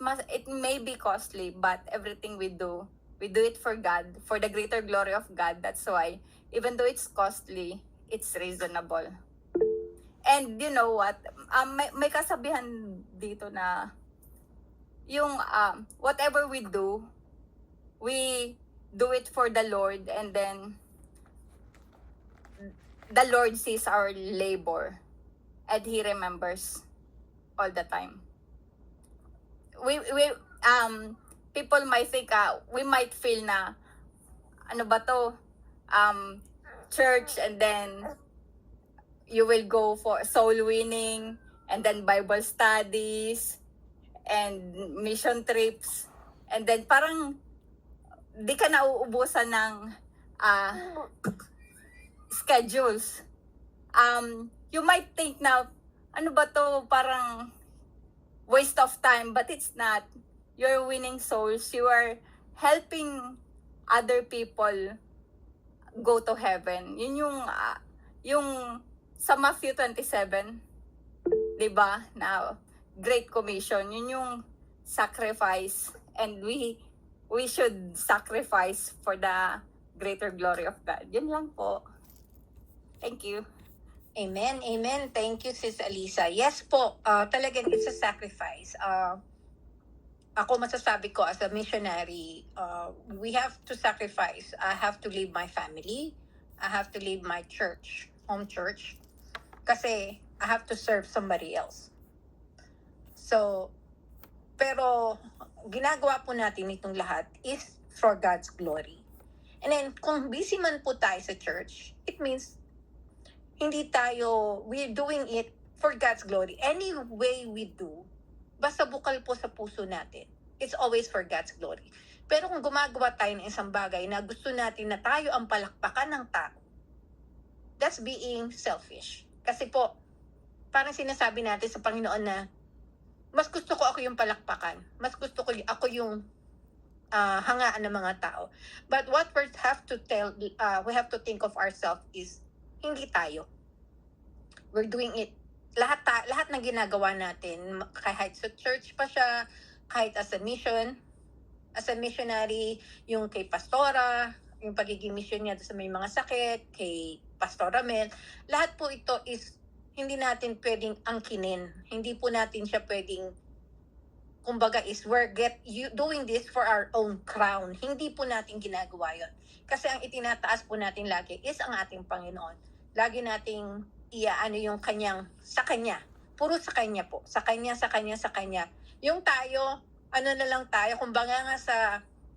Speaker 6: may be costly, but everything we do it for God, for the greater glory of God. That's why even though it's costly, it's reasonable. And you know what? May kasabihan dito na yung whatever we do it for the Lord, and then the Lord sees our labor and He remembers all the time. We people might think we might feel na ano ba to, church, and then you will go for soul winning, and then Bible studies and mission trips, and then parang di ka nauubusan ng schedules. You might think na, ano ba to, parang waste of time, but it's not. You're winning souls. You are helping other people go to heaven. Yun yung sa Matthew 27, 'di ba? Na Great Commission, yun yung sacrifice, and we should sacrifice for the greater glory of God. Yun lang po. Thank you.
Speaker 2: Amen, amen. Thank you, Sis Alisa. Yes po, talagang it's a sacrifice. Ako masasabi ko as a missionary, we have to sacrifice. I have to leave my family. I have to leave my church, home church. Kasi I have to serve somebody else. So, pero ginagawa po natin itong lahat is for God's glory. And then, kung busy man po tayo sa church, it means we're doing it for God's glory. Any way we do, basta bukal po sa puso natin, it's always for God's glory. Pero kung gumagawa tayo ng isang bagay na gusto natin na tayo ang palakpakan ng tao, that's being selfish. Kasi po, parang sinasabi natin sa Panginoon na, mas gusto ko ako yung palakpakan. Mas gusto ko ako yung hangaan ng mga tao. But what we have to think of ourselves is, hindi tayo. We're doing it. Lahat ng ginagawa natin, kahit sa church pa siya, kahit as a missionary, yung kay Pastora, yung pagiging mission niya sa may mga sakit, kay Pastora Mel, lahat po ito is hindi natin pwedeng angkinin. Hindi po natin siya pwedeng, kumbaga is doing this for our own crown. Hindi po natin ginagawa yun. Kasi ang itinataas po natin lagi is ang ating Panginoon. Lagi nating yung sa Kanya. Puro sa Kanya po. Sa Kanya. Yung tayo, na lang tayo, kumbaga nga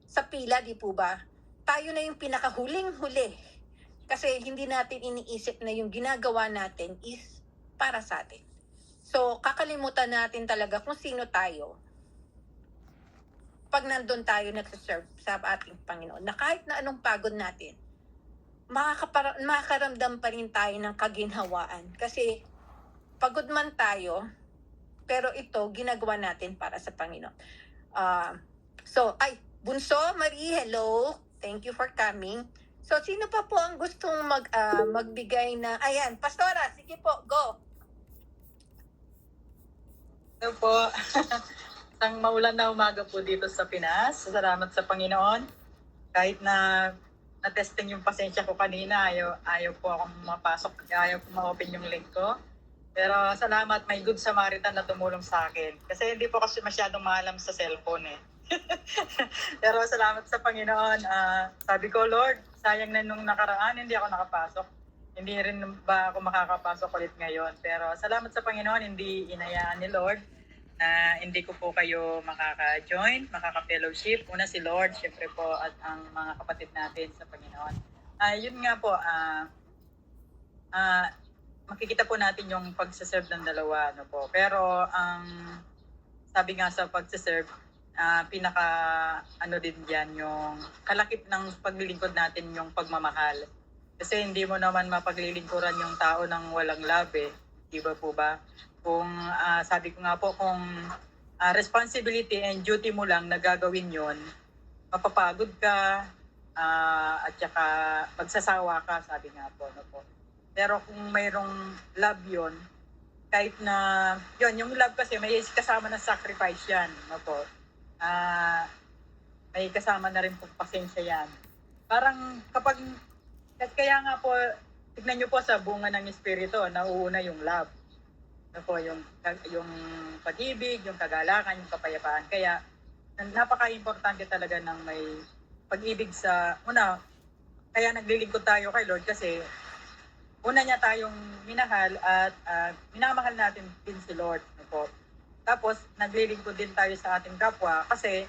Speaker 2: sa pila, di po ba? Tayo na yung pinakahuling-huli. Kasi hindi natin iniisip na yung ginagawa natin is para sa atin. So, kakalimutan natin talaga kung sino tayo pag nandun tayo nagsaserve sa ating Panginoon, na kahit na anong pagod natin, makakaramdam pa rin tayo ng kaginhawaan. Kasi pagod man tayo, pero ito, ginagawa natin para sa Panginoon. Bunso, Marie, hello. Thank you for coming. So, sino pa po ang gustong magbigay na, ayan, Pastora, sige po, go.
Speaker 7: Hello po. Isang maulan na umaga po dito sa Pinas. Salamat sa Panginoon. Kahit na na-testing yung pasensya ko kanina, ayaw po akong mapasok, ayaw po ma-open yung link ko. Pero salamat, may good Samaritan na tumulong sa akin. Kasi hindi po kasi masyadong maalam sa cellphone eh. Pero salamat sa Panginoon. Sabi ko, Lord, sayang na nung nakaraan, hindi ako nakapasok. Hindi rin ba ako makakapasok ulit ngayon. Pero salamat sa Panginoon, hindi inayaan ni Lord na hindi ko po kayo makaka-join, makaka-fellowship. Una si Lord, syempre po, at ang mga kapatid natin sa Panginoon. Yun nga po, makikita po natin yung pagsaserve ng dalawa. No po. Pero ang sabi nga sa pagsaserve, din dyan, yung kalakip ng paglilingkod natin yung pagmamahal. Kasi hindi mo naman mapaglilingkuran yung tao ng walang love eh. Diba po ba? Kung sabi ko nga po, kung responsibility and duty mo lang na gagawin yon, mapapagod ka at saka magsasawa ka, sabi nga po. No po. Pero kung mayroong love yon, kahit na, yung love kasi may kasama na sacrifice yan. No po. May kasama na rin po pasensya yan. Parang kaya nga po, tignan nyo po sa bunga ng Espiritu, nauuna yung love. Ano po, yung pag-ibig, yung kagalakan, yung kapayapaan. Kaya napaka-importante talaga ng may pag-ibig kaya naglilingkod tayo kay Lord kasi una niya tayong minahal at minamahal natin din si Lord. Ano po. Tapos naglilingkod din tayo sa ating kapwa kasi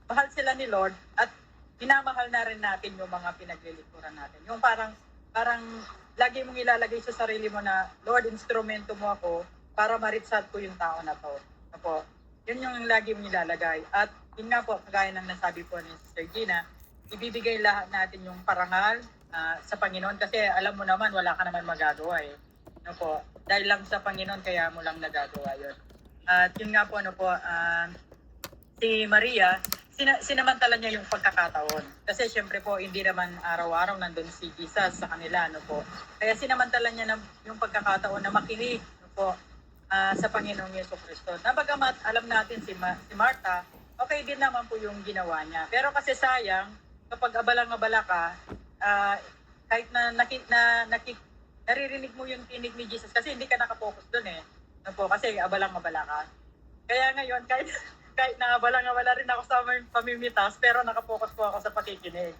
Speaker 7: mahal sila ni Lord at minamahal na rin natin yung mga pinaglilingkuran natin. Yung parang lagi mong ilalagay sa sarili mo na, Lord, instrumento mo ako para maritsat ko yung tao na to. Apo, yun yung lagi mong ilalagay. At yun nga po, kagaya ng nasabi po ni Sister Gina, ibibigay lahat natin yung parangal sa Panginoon kasi alam mo naman wala ka naman magagawa eh. Ano po, dahil lang sa Panginoon kaya mo lang nagagawa yun. At yun nga po, si Maria, sinamantala niya yung pagkakataon. Kasi syempre po, hindi naman araw-araw nandun si Jesus sa kanila, Kaya sinamantala niya yung pagkakataon na makinig, sa Panginoong Jesucristo. Nabagamat alam natin si Martha, okay din naman po yung ginawa niya. Pero kasi sayang, kapag abalang-abala ka, kahit na naririnig mo yung tinig ni Jesus kasi hindi ka nakapokus doon eh. Kasi abalang-abala ka. Kaya ngayon, kahit na abalang-abala rin ako sa pamimitas, pero nakapokus po ako sa pakikinig.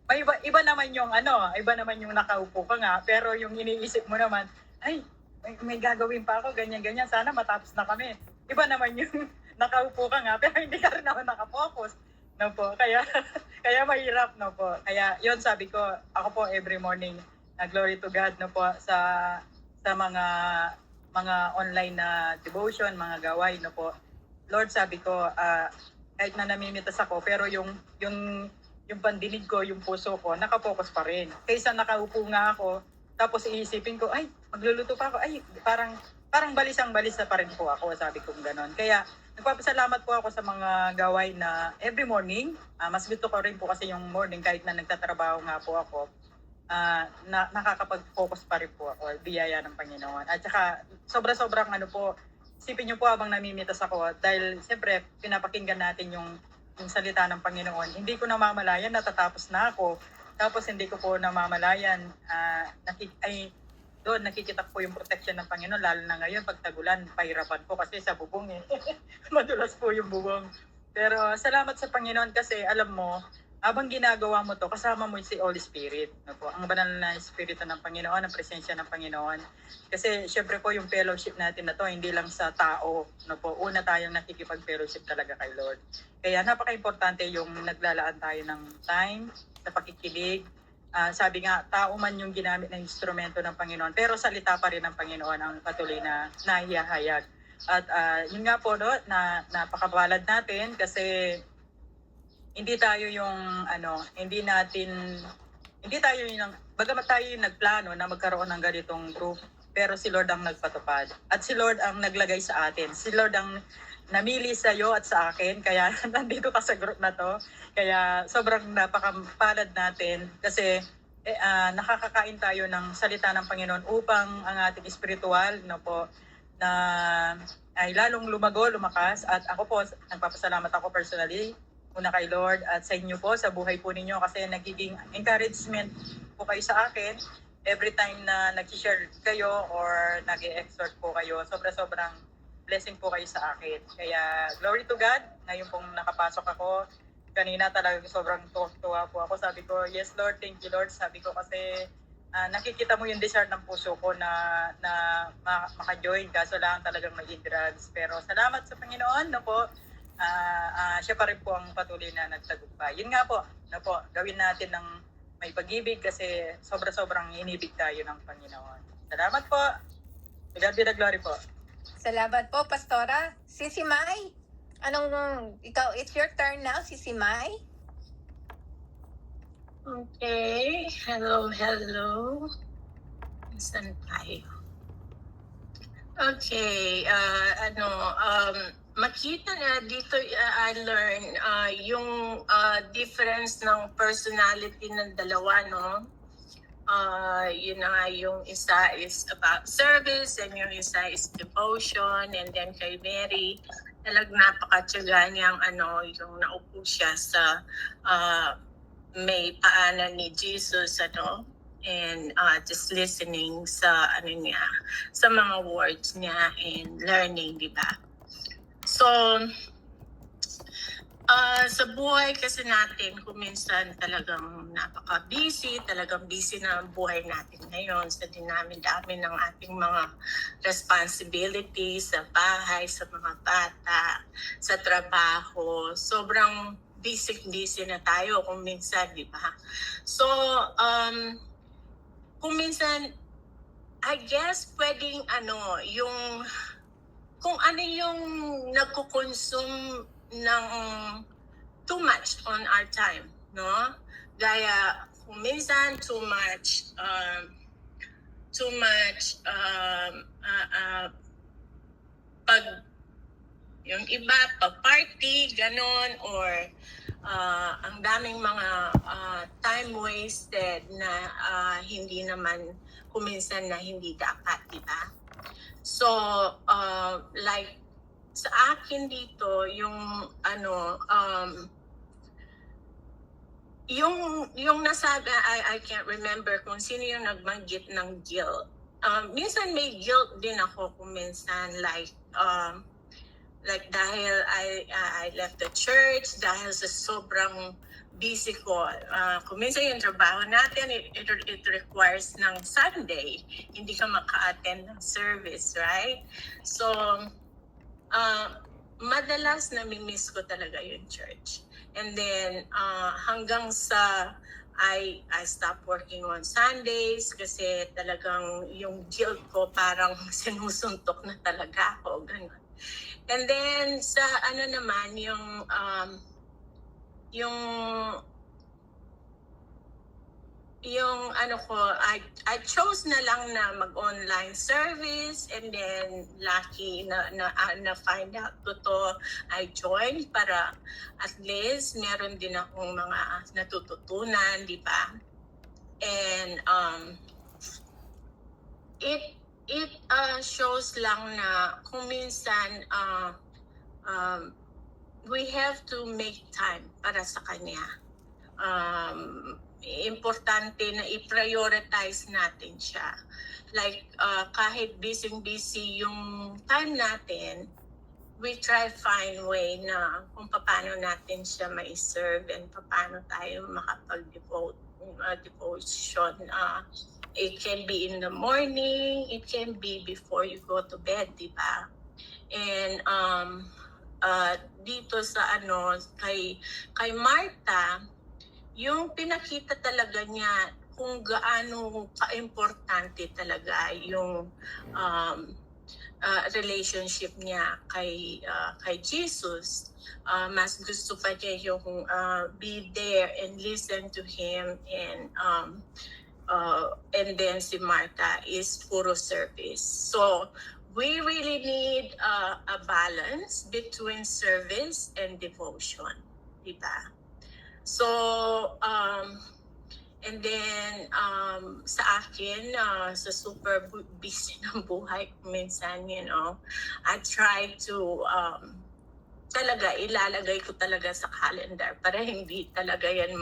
Speaker 7: May iba naman yung iba naman yung nakaupo ka nga, pero yung iniisip mo naman, ay, may gagawin pa ako, ganyan-ganyan, sana matapos na kami. Iba naman yung nakaupo ka nga, pero hindi ka rin naman nakapokus. Kaya mahirap, Kaya yun sabi ko, ako po every morning, glory to God, sa mga online na devotion, mga gaway, Lord, sabi ko, kahit na namimitas ako, pero yung pandinig ko, yung puso ko, nakapokus pa rin. Kaysa nakaupo nga ako, tapos iisipin ko, ay, magluluto pa ako, ay, parang balisang-balisa pa rin po ako, sabi ko gano'n. Kaya, nagpapasalamat po ako sa mga gaway na every morning, mas gusto ko rin po kasi yung morning, kahit na nagtatrabaho nga po ako, nakakapag-focus pa rin po ako, biyaya ng Panginoon. At saka, sobra-sobrang isipin niyo po habang namimitas ako, dahil siyempre, pinapakinggan natin yung salita ng Panginoon. Hindi ko namamalayan, natatapos na ako. Tapos hindi ko po namamalayan, doon nakikita ko po yung protection ng Panginoon, lalo na ngayon, pag tagulan, pahirapan po kasi sa bubong eh. Madulas po yung bubong. Pero salamat sa Panginoon kasi alam mo, habang ginagawa mo to, kasama mo si Holy Spirit. Ang banal na Espiritu ng Panginoon, ang presensya ng Panginoon. Kasi syempre po yung fellowship natin na to, hindi lang sa tao. Una tayong nakikipag-fellowship talaga kay Lord. Kaya napaka-importante yung naglalaan tayo ng time sa pakikinig. Sabi nga, tao man yung ginamit na instrumento ng Panginoon, pero salita pa rin ng Panginoon ang patuloy na nahihayag. At yun nga po, na napakabalad natin kasi hindi tayo yung bagamat tayo yung nagplano na magkaroon ng ganitong group, pero si Lord ang nagpatupad. At si Lord ang naglagay sa atin. Si Lord ang namili sa iyo at sa akin, kaya nandito ka sa group na to. Kaya sobrang napakapalad natin kasi nakakakain tayo ng salita ng Panginoon upang ang ating spiritual na ay lalong lumakas. At ako po, nagpapasalamat ako personally una kay Lord at sa inyo po, sa buhay po ninyo kasi nagiging encouragement po kayo sa akin every time na nag-share kayo or nag-exhort po kayo. Sobrang blessing po kayo sa akin. Kaya glory to God, ngayon pong nakapasok ako, kanina talaga sobrang tuwa po ako. Sabi ko, yes Lord, thank you Lord. Sabi ko kasi nakikita mo yung desire ng puso ko na maka-join, kaso lang talagang may drugs. Pero salamat sa Panginoon, siya pa rin po ang patuloy na nagtagumpay. Yun nga po, gawin natin ng may pag-ibig kasi sobrang inibig tayo ng Panginoon. Salamat po. To God be the glory po.
Speaker 2: Salamat po, Pastora. Sisi Mai, it's your turn now, Sisi Mai.
Speaker 8: Okay, hello. Saan tayo? Okay, makita na dito I learn yung difference ng personality ng dalawa, yun na nga, yung isa is about service and yung isa is devotion, and then kay Mary talagang napakatyaga niyang yung naupo siya sa may paanan ni Jesus and just listening sa niya, sa mga words niya and learning, di ba? So, sa buhay kasi natin, kung minsan talagang napaka-busy, talagang busy na ang buhay natin ngayon sa dinami-dami ng ating mga responsibilities sa bahay, sa mga bata, sa trabaho. Sobrang busy na tayo kung minsan, di ba? So, kung minsan, I guess pwedeng yung kung ano yung nagko-consume ng too much on our time, gaya kung minsan too much pag yung iba pa party ganon, or ang daming mga time wasted na hindi naman kuminsan na hindi dapat, di ba? So like sa akin dito yung yung nasabi, I can't remember kung sino yung nagbanggit ng guilt. Minsan may guilt din ako kung minsan, like dahil I left the church, dahil sa sobrang busy ko. Kung minsan yung trabaho natin, it requires ng Sunday, hindi ka maka-attend ng service, right? So, madalas nami-miss ko talaga yung church. And then hanggang sa I stopped working on Sundays kasi talagang yung guilt ko parang sinusuntok na talaga ako, ganun. And then sa naman yung ko, I chose na lang na mag-online service, and then lucky na find out ko to, I joined para at least meron din akong mga natututunan, di ba? And it shows lang na kung minsan we have to make time para sa kanya. Importante na i-prioritize natin siya. Like, kahit busy yung time natin, we try find way na kung paano natin siya mai-serve and paano tayo makapag-devotion. It can be in the morning, it can be before you go to bed, di ba? And dito sa kay Martha, yung pinakita talaga niya kung gaano ka-importante talaga yung relationship niya kay Jesus. Mas gusto pa niya yung be there and listen to him, and then si Martha is puro service. So we really need a balance between service and devotion, diba? So, and then sa akin, sa super busy ng buhay ko minsan, I try to talaga ilalagay ko talaga sa calendar para hindi talaga yan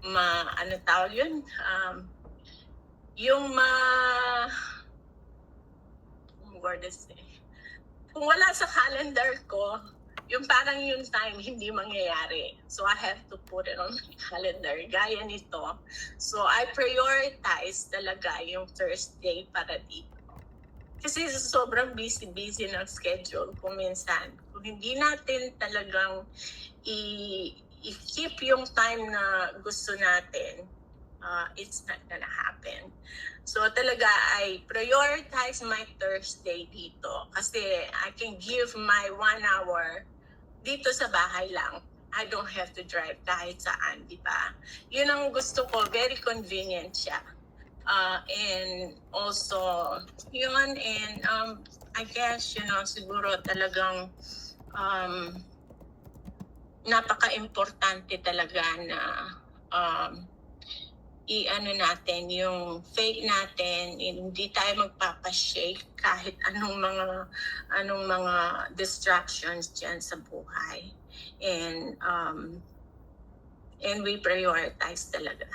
Speaker 8: ano tawag yun? Kung wala sa calendar ko, yung parang yung time hindi mangyayari. So I have to put it on my calendar. Gaya nito. So I prioritize talaga yung Thursday para dito. Kasi sobrang busy ng schedule kung minsan. Kung hindi natin talagang i-keep yung time na gusto natin, it's not gonna happen. So talaga, I prioritize my Thursday dito kasi I can give my 1 hour dito sa bahay lang. I don't have to drive kahit saan, di ba? Yun ang gusto ko, very convenient siya. And also, yun, and I guess, siguro talagang napaka-importante talaga na natin yung faith natin, hindi tayo magpapashake kahit anong mga distractions dyan sa buhay, and we prioritize talaga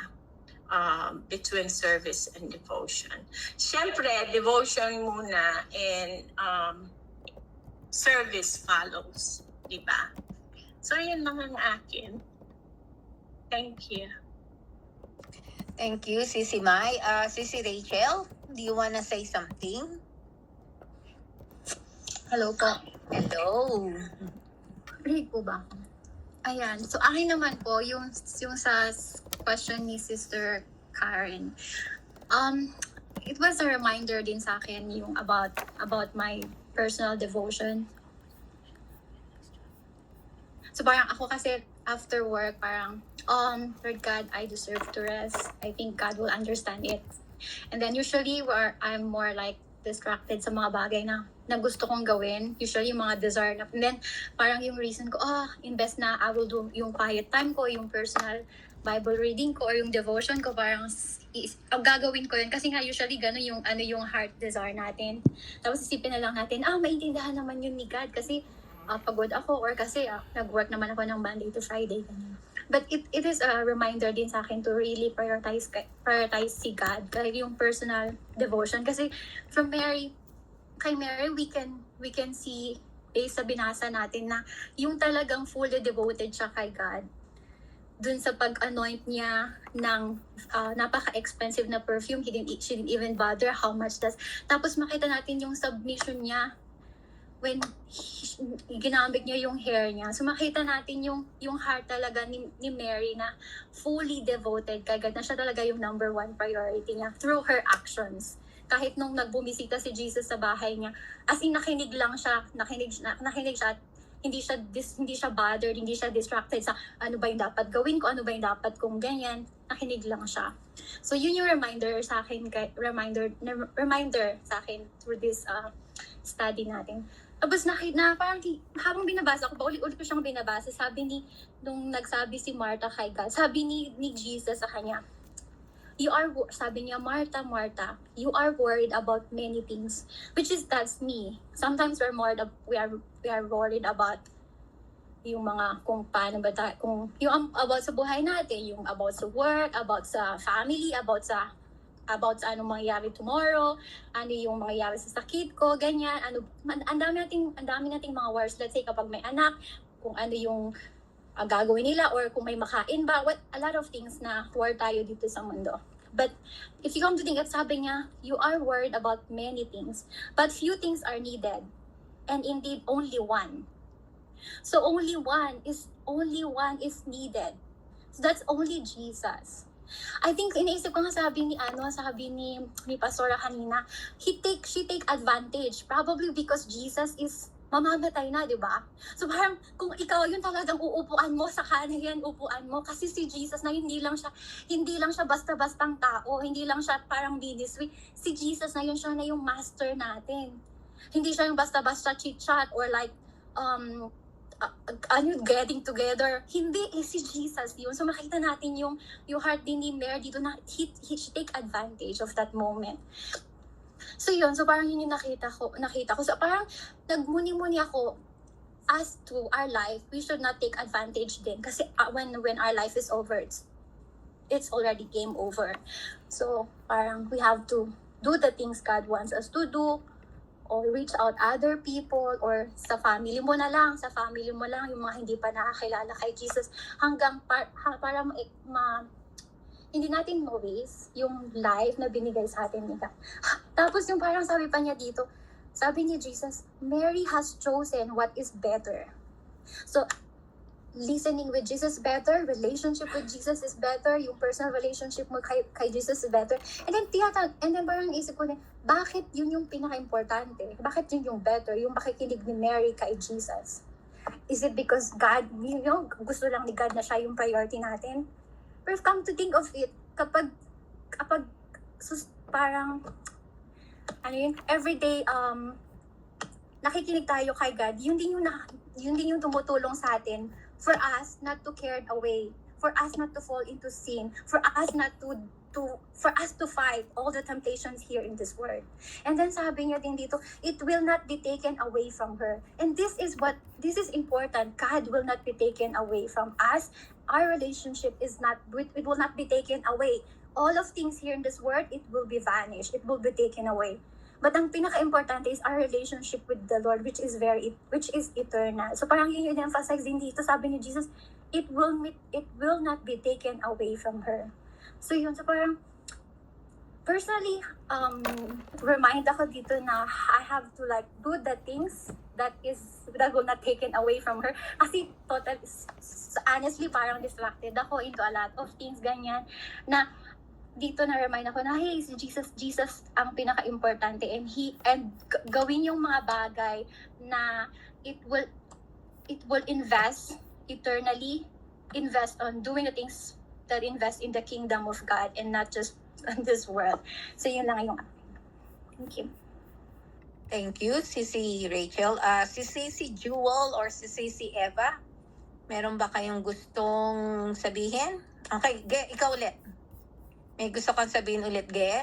Speaker 8: between service and devotion. Siyempre, devotion muna, and service follows, di ba? So yun lang ang akin. Thank you.
Speaker 2: Thank you, Sisi Mai. Sisi Rachel, do you wanna say something?
Speaker 9: Hello po.
Speaker 2: Hello.
Speaker 9: Read po ba ako? Ayan. So, akin naman po, yung sa question ni Sister Karen. It was a reminder din sa akin yung about my personal devotion. So, parang ako kasi after work, parang, Lord God, I deserve to rest. I think God will understand it. And then usually, I'm more like distracted sa mga bagay na gusto kong gawin. Usually, yung mga desire na. And then, parang yung reason ko, invest na I will do yung quiet time ko, yung personal Bible reading ko, or yung devotion ko, parang gagawin ko yun. Kasi nga, usually, gano'n yung heart desire natin. Tapos isipin na lang natin, maintindihan naman yun ni God kasi pagod ako, or kasi nag-work naman ako ng Monday to Friday. Ganyan. But it is a reminder din sa akin to really prioritize si God, kahit yung personal devotion. Kasi kay Mary, we can see based sa binasa natin na yung talagang fully devoted siya kay God. Dun sa pag-anoint niya ng napaka-expensive na perfume, she didn't even bother how much that's. Tapos makita natin yung submission niya when ginamit niya yung hair niya. So makita natin yung heart talaga ni Mary na fully devoted kay God, na siya talaga yung number one priority niya through her actions. Kahit nung nagbumisita si Jesus sa bahay niya, as in nakinig siya at hindi siya bothered, hindi siya distracted sa ano ba yung dapat gawin ko, ano ba yung dapat kong ganyan. Nakinig lang siya. So yun yung reminder sa akin through this study natin. Tapos parang habang binabasa ko, ulit ko siyang binabasa, nung nagsabi si Martha kay God, sabi ni Jesus sa kanya, sabi niya, Martha, Martha, you are worried about many things, that's me. Sometimes we are worried about yung mga kung paano ba kung yung about sa buhay natin, yung about sa work, about sa family, about sa anong mangyayari tomorrow, ano yung mangyayari sa sakit ko, ganyan, ang dami nating mga worries. Let's say kapag may anak, kung ano yung gagawin nila, or kung may makain ba, a lot of things na worry tayo dito sa mundo. But if you come to think of, sabi niya, you are worried about many things, but few things are needed, and indeed only one. So only one is needed. So that's only Jesus. I think iniisip ko nga sabi ni Pastora kanina, she take advantage probably because Jesus is mamamatay na, di ba? So parang kung ikaw yun talagang uupuan mo sa kanya, upuan mo kasi si Jesus na hindi lang siya basta-bastang tao, hindi lang siya parang ministry. Si Jesus na yun, siya na yung master natin. Hindi siya yung basta-basta chit-chat or like getting together. Hindi, si Jesus yun. So makita natin yung heart din ni Mary dito na he take advantage of that moment. So yun, so parang yun yung nakita ko. So parang nagmuni-muni ako, as to our life, we should not take advantage din. Kasi when our life is over, it's already game over. So parang we have to do the things God wants us to do, or reach out other people, or sa family mo lang, yung mga hindi pa nakakilala kay Jesus, hanggang para hindi natin ma-waste yung life na binigay sa atin ni God. Tapos yung parang sabi pa niya dito, sabi ni Jesus, Mary has chosen what is better. So, listening with Jesus better, relationship with Jesus is better, yung personal relationship mo kay Jesus is better. And then parang isip ko din, bakit yun yung pinaka-importante? Bakit yun yung better? Yung pakikinig ni Mary kay Jesus? Is it because God, gusto lang ni God na siya yung priority natin? But come to think of it, kapag parang everyday nakikinig tayo kay God, yun din yung tumutulong sa atin for us not to carried away, for us not to fall into sin, for us to fight all the temptations here in this world. And then sabi niya din dito, it will not be taken away from her. And this is important. God will not be taken away from us. Our relationship it will not be taken away. All of things here in this world, it will be vanished. It will be taken away. But ang pinaka-importante is our relationship with the Lord, which is eternal. So parang yun yung emphasize din dito, sabi ni Jesus, it will not be taken away from her. So yun, so parang personally, remind ako dito na I have to do the things that will not taken away from her. Kasi honestly, parang distracted ako into a lot of things, ganyan, na dito na-remind ako na, hey, si Jesus ang pinaka-importante, and gawin yung mga bagay na it will invest eternally invest on doing the things that invest in the kingdom of God and not just on this world. So yun lang yung thank you.
Speaker 2: Thank you, Sisi Rachel. Si Sisi Jewel or si Sisi Eva, meron ba kayong gustong sabihin? Okay, Ge, ikaw ulit. May gusto kang sabihin ulit, Ge?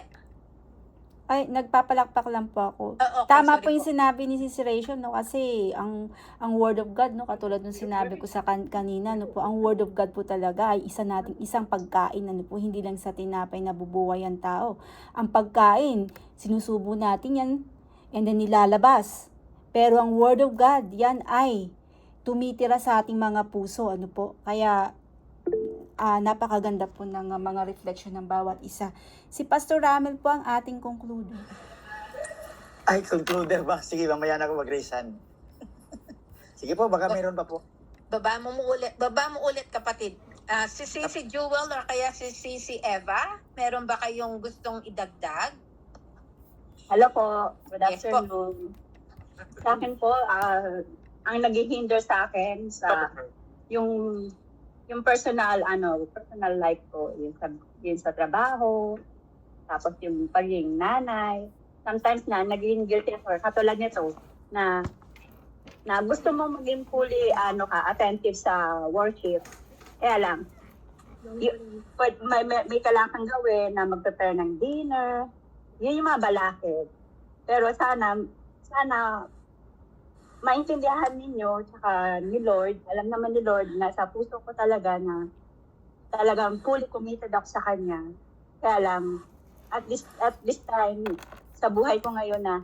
Speaker 5: Ay, nagpapalakpak lang po ako.
Speaker 2: Okay,
Speaker 5: Tama
Speaker 2: sorry
Speaker 5: po yung sinabi ni Sis Rachel, no? Kasi ang Word of God, no? Katulad ng sinabi ko sa kanina, no po, ang Word of God po talaga ay isang pagkain, ano po, hindi lang sa tinapay na bubuhay ang tao. Ang pagkain, sinusubo natin yan, and then nilalabas. Pero ang Word of God, yan ay tumitira sa ating mga puso, ano po. Kaya, napakaganda po ng mga reflection ng bawat isa. Si Pastor Ramel po ang ating concluder.
Speaker 10: Ay, concluder ba? Sige, mamaya na ako mag-raise hand. Sige po, baka meron pa po.
Speaker 2: Baba mo ulit kapatid. Si Sisi Jewel or kaya si Sisi Eva, meron ba kayong gustong idagdag?
Speaker 11: Hello po, good
Speaker 2: Yes po.
Speaker 11: afternoon. Sa akin po, ang naghihinder sa akin sa yung personal life ko, yung sa trabaho, tapos yung pagiging nanay. Sometimes naging guilty ako, katulad nito, na gusto mo maging fully attentive sa worship. Kaya lang, may kailangan kang gawin na mag-prepare ng dinner. Yun yung mga balakid. Pero sana maintindihan ninyo, tsaka ni Lord, alam naman ni Lord na sa puso ko talaga na talagang fully committed ako sa Kanya. Kaya lang, at this time, sa buhay ko ngayon na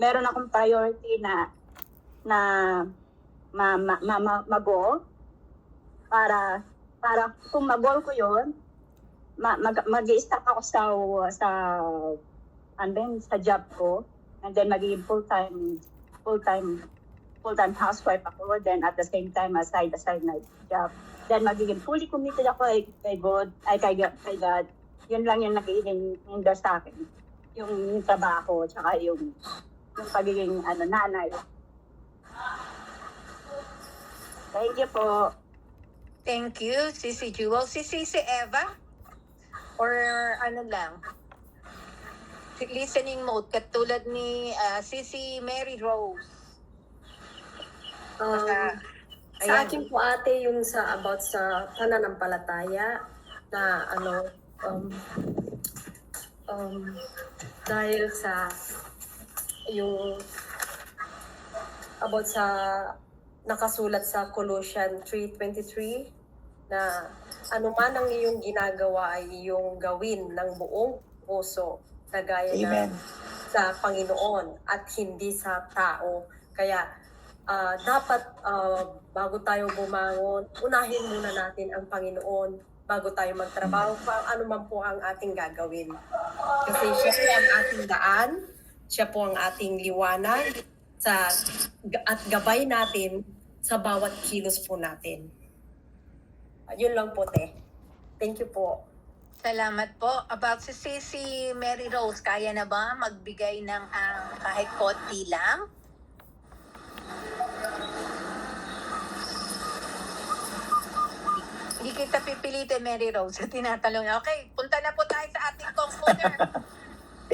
Speaker 11: meron akong priority na mag-goal para kung mag-goal ko yun, mag-i-start ako sa job ko, and then magiging full-time housewife ako, then at the same time aside na job. Then magiging fully committed ako kay God. Yun lang yung nag-i-hinder sa akin. Yung trabaho, tsaka yung pagiging nanay. Thank you po.
Speaker 2: Thank you, Sisi Jewel. Si Sisi Eva? Or listening mode, katulad ni Sisi Mary Rose.
Speaker 1: Sa akin po ate, yung about sa pananampalataya na dahil sa yung about sa nakasulat sa Colossians 3:23 na anuman ang iyong ginagawa ay iyong gawin ng buong puso na gaya
Speaker 10: Amen.
Speaker 1: na sa Panginoon at hindi sa tao. Kaya dapat bago tayo bumangon, unahin muna natin ang Panginoon bago tayo magtrabaho, ano man po ang ating gagawin. Kasi siya po ang ating daan, siya po ang ating liwanag at gabay natin sa bawat kilos po natin. Yun lang po, te. Thank you po.
Speaker 2: Salamat po. About si Sisi Mary Rose, kaya na ba magbigay ng kahit konti lang? Hindi kita pipilitin, Mary Rose. Tinatanong niya. Okay, punta na po tayo sa ating concluder.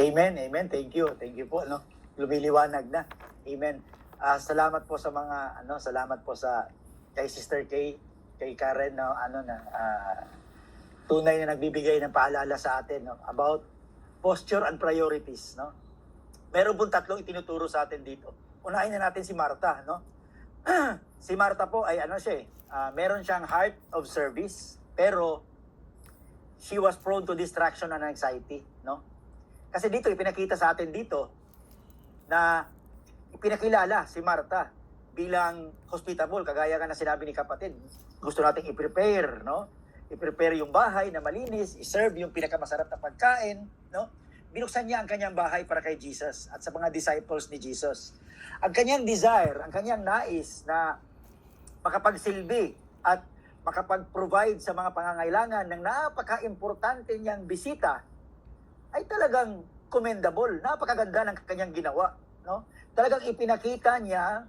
Speaker 10: Amen. Thank you po, no. Lumiliwanag na. Amen. Salamat po sa mga salamat po sa kay Sister Kay Karen tunay na nagbibigay ng paalala sa atin, no, about posture and priorities, no. Meron pong tatlong itinuturo sa atin dito. Unahin na natin si Martha, no. Si Martha po ay meron siyang heart of service, pero she was prone to distraction and anxiety, no. Kasi dito ipinakita sa atin dito na ipinakilala si Martha bilang hospitable, kagaya nga na sinabi ni kapatid. Gusto nating i-prepare, no? I-prepare yung bahay na malinis, i-serve yung pinakamasarap na pagkain, no? Binuksan niya ang kanyang bahay para kay Jesus at sa mga disciples ni Jesus. Ang kanyang desire, ang kanyang nais na makapagsilbi at makapag-provide sa mga pangangailangan ng napaka-importante niyang bisita ay talagang commendable. Napakaganda ng kanyang ginawa, no? Talagang ipinakita niya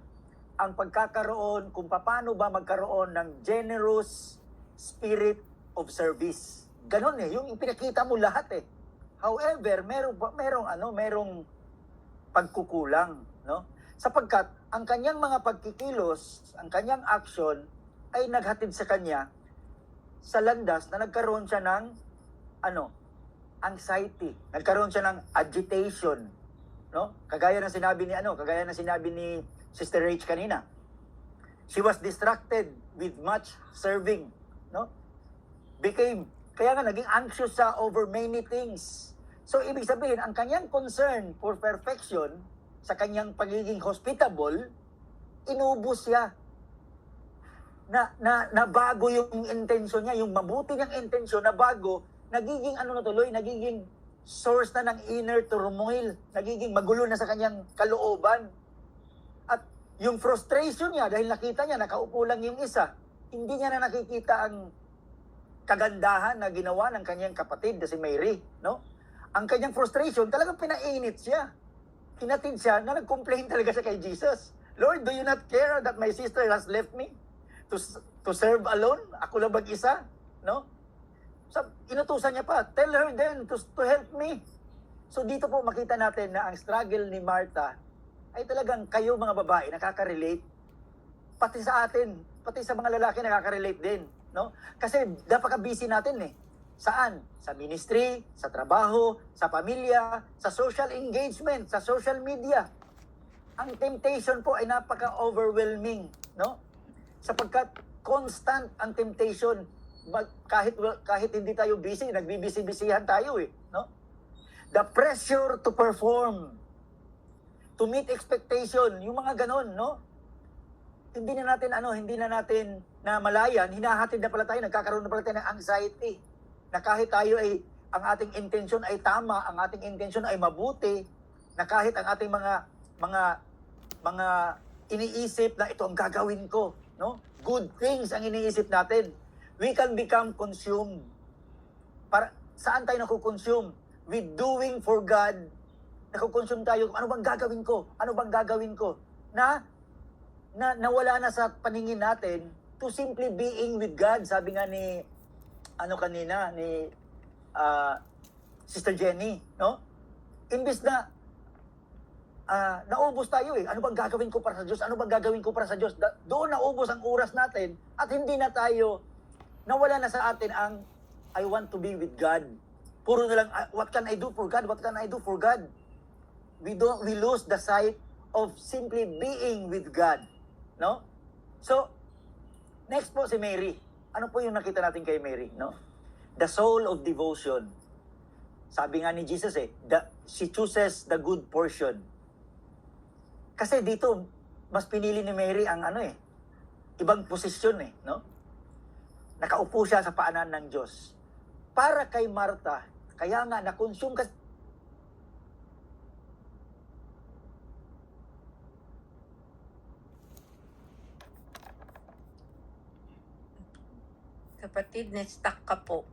Speaker 10: ang pagkakaroon kung paano ba magkaroon ng generous spirit of service. Ganon yung pinakita mo lahat However, merong pagkukulang, no? Sapagkat ang kanyang mga pagkikilos, ang kanyang action ay naghatid sa kanya sa landas na nagkaroon siya ng anxiety, nagkaroon siya ng agitation, no? Kagaya ng sinabi ni Sister Rach kanina. She was distracted with much serving, no? Kaya nga naging anxious siya over many things. So ibig sabihin, ang kanyang concern for perfection sa kanyang pagiging hospitable, inubos siya. Na bago yung intensyon niya, yung mabuti niyang intensyon na bago, nagiging nagiging source na ng inner turmoil, nagiging magulo na sa kanyang kalooban. At yung frustration niya, dahil nakita niya, nakaupo lang yung isa, hindi niya na nakikita ang kagandahan na ginawa ng kanyang kapatid na si Mary, no? Ang kanyang frustration, talagang pinainit siya. Hinatid siya na nag-complain talaga siya kay Jesus. Lord, do you not care that my sister has left me to serve alone? Ako lang mag-isa, no? So, inutusan niya pa, tell her then to help me. So dito po makita natin na ang struggle ni Martha ay talagang kayo mga babae nakaka-relate. Pati sa atin, pati sa mga lalaki nakaka-relate din, no? Kasi napaka-busy natin Saan? Sa ministry, sa trabaho, sa pamilya, sa social engagement, sa social media. Ang temptation po ay napaka-overwhelming, no? Sapagkat constant ang temptation. Kahit hindi tayo busy, nagbibisi-bisihan tayo no? The pressure to perform, to meet expectation, yung mga ganon, no? Hindi na natin na malayan, hinahatid na pala tayo, nagkakaroon na pala tayo ng anxiety. Na kahit tayo ang ating intention ay tama, ang ating intention ay mabuti, na kahit ang ating mga iniisip na ito ang gagawin ko, no? Good things ang iniisip natin. We can become consumed. Saan tayo nakukonsume? With doing for God, nakukonsume tayo, ano bang gagawin ko? Ano bang gagawin ko? Na nawala na sa paningin natin to simply being with God. Sabi nga ni kanina ni Sister Jenny, no? Imbis na naubos tayo Ano bang gagawin ko para sa Diyos? Ano bang gagawin ko para sa Diyos? Doon naubos ang oras natin at hindi na tayo, nawala na sa atin ang I want to be with God. Puro na lang, what can I do for God? What can I do for God? We lose the sight of simply being with God, no? So, next po si Mary. Ano po yung nakita natin kay Mary, no? The soul of devotion. Sabi nga ni Jesus she chooses the good portion. Kasi dito, mas pinili ni Mary ang ibang posisyon no? Nakaupo siya sa paanan ng Diyos. Para kay Martha, kaya nga na-consume kasi
Speaker 2: Kapatid, na-stuck ka po.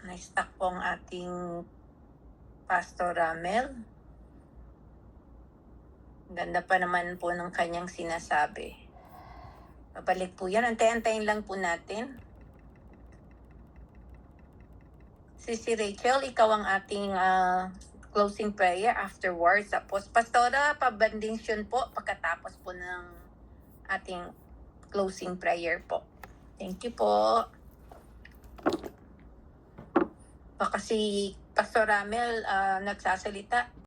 Speaker 2: Na-stuck po ang ating Pastor Ramel. Ganda pa naman po ng kanyang sinasabi. Babalik po yan. Antay-antayin lang po natin. Si Rachel, ikaw ang ating closing prayer afterwards. Tapos, Pastora, pabandisyon po pagkatapos po ng ating closing prayer po. Thank you po. Baka si Pastor Ramel nagsasalita.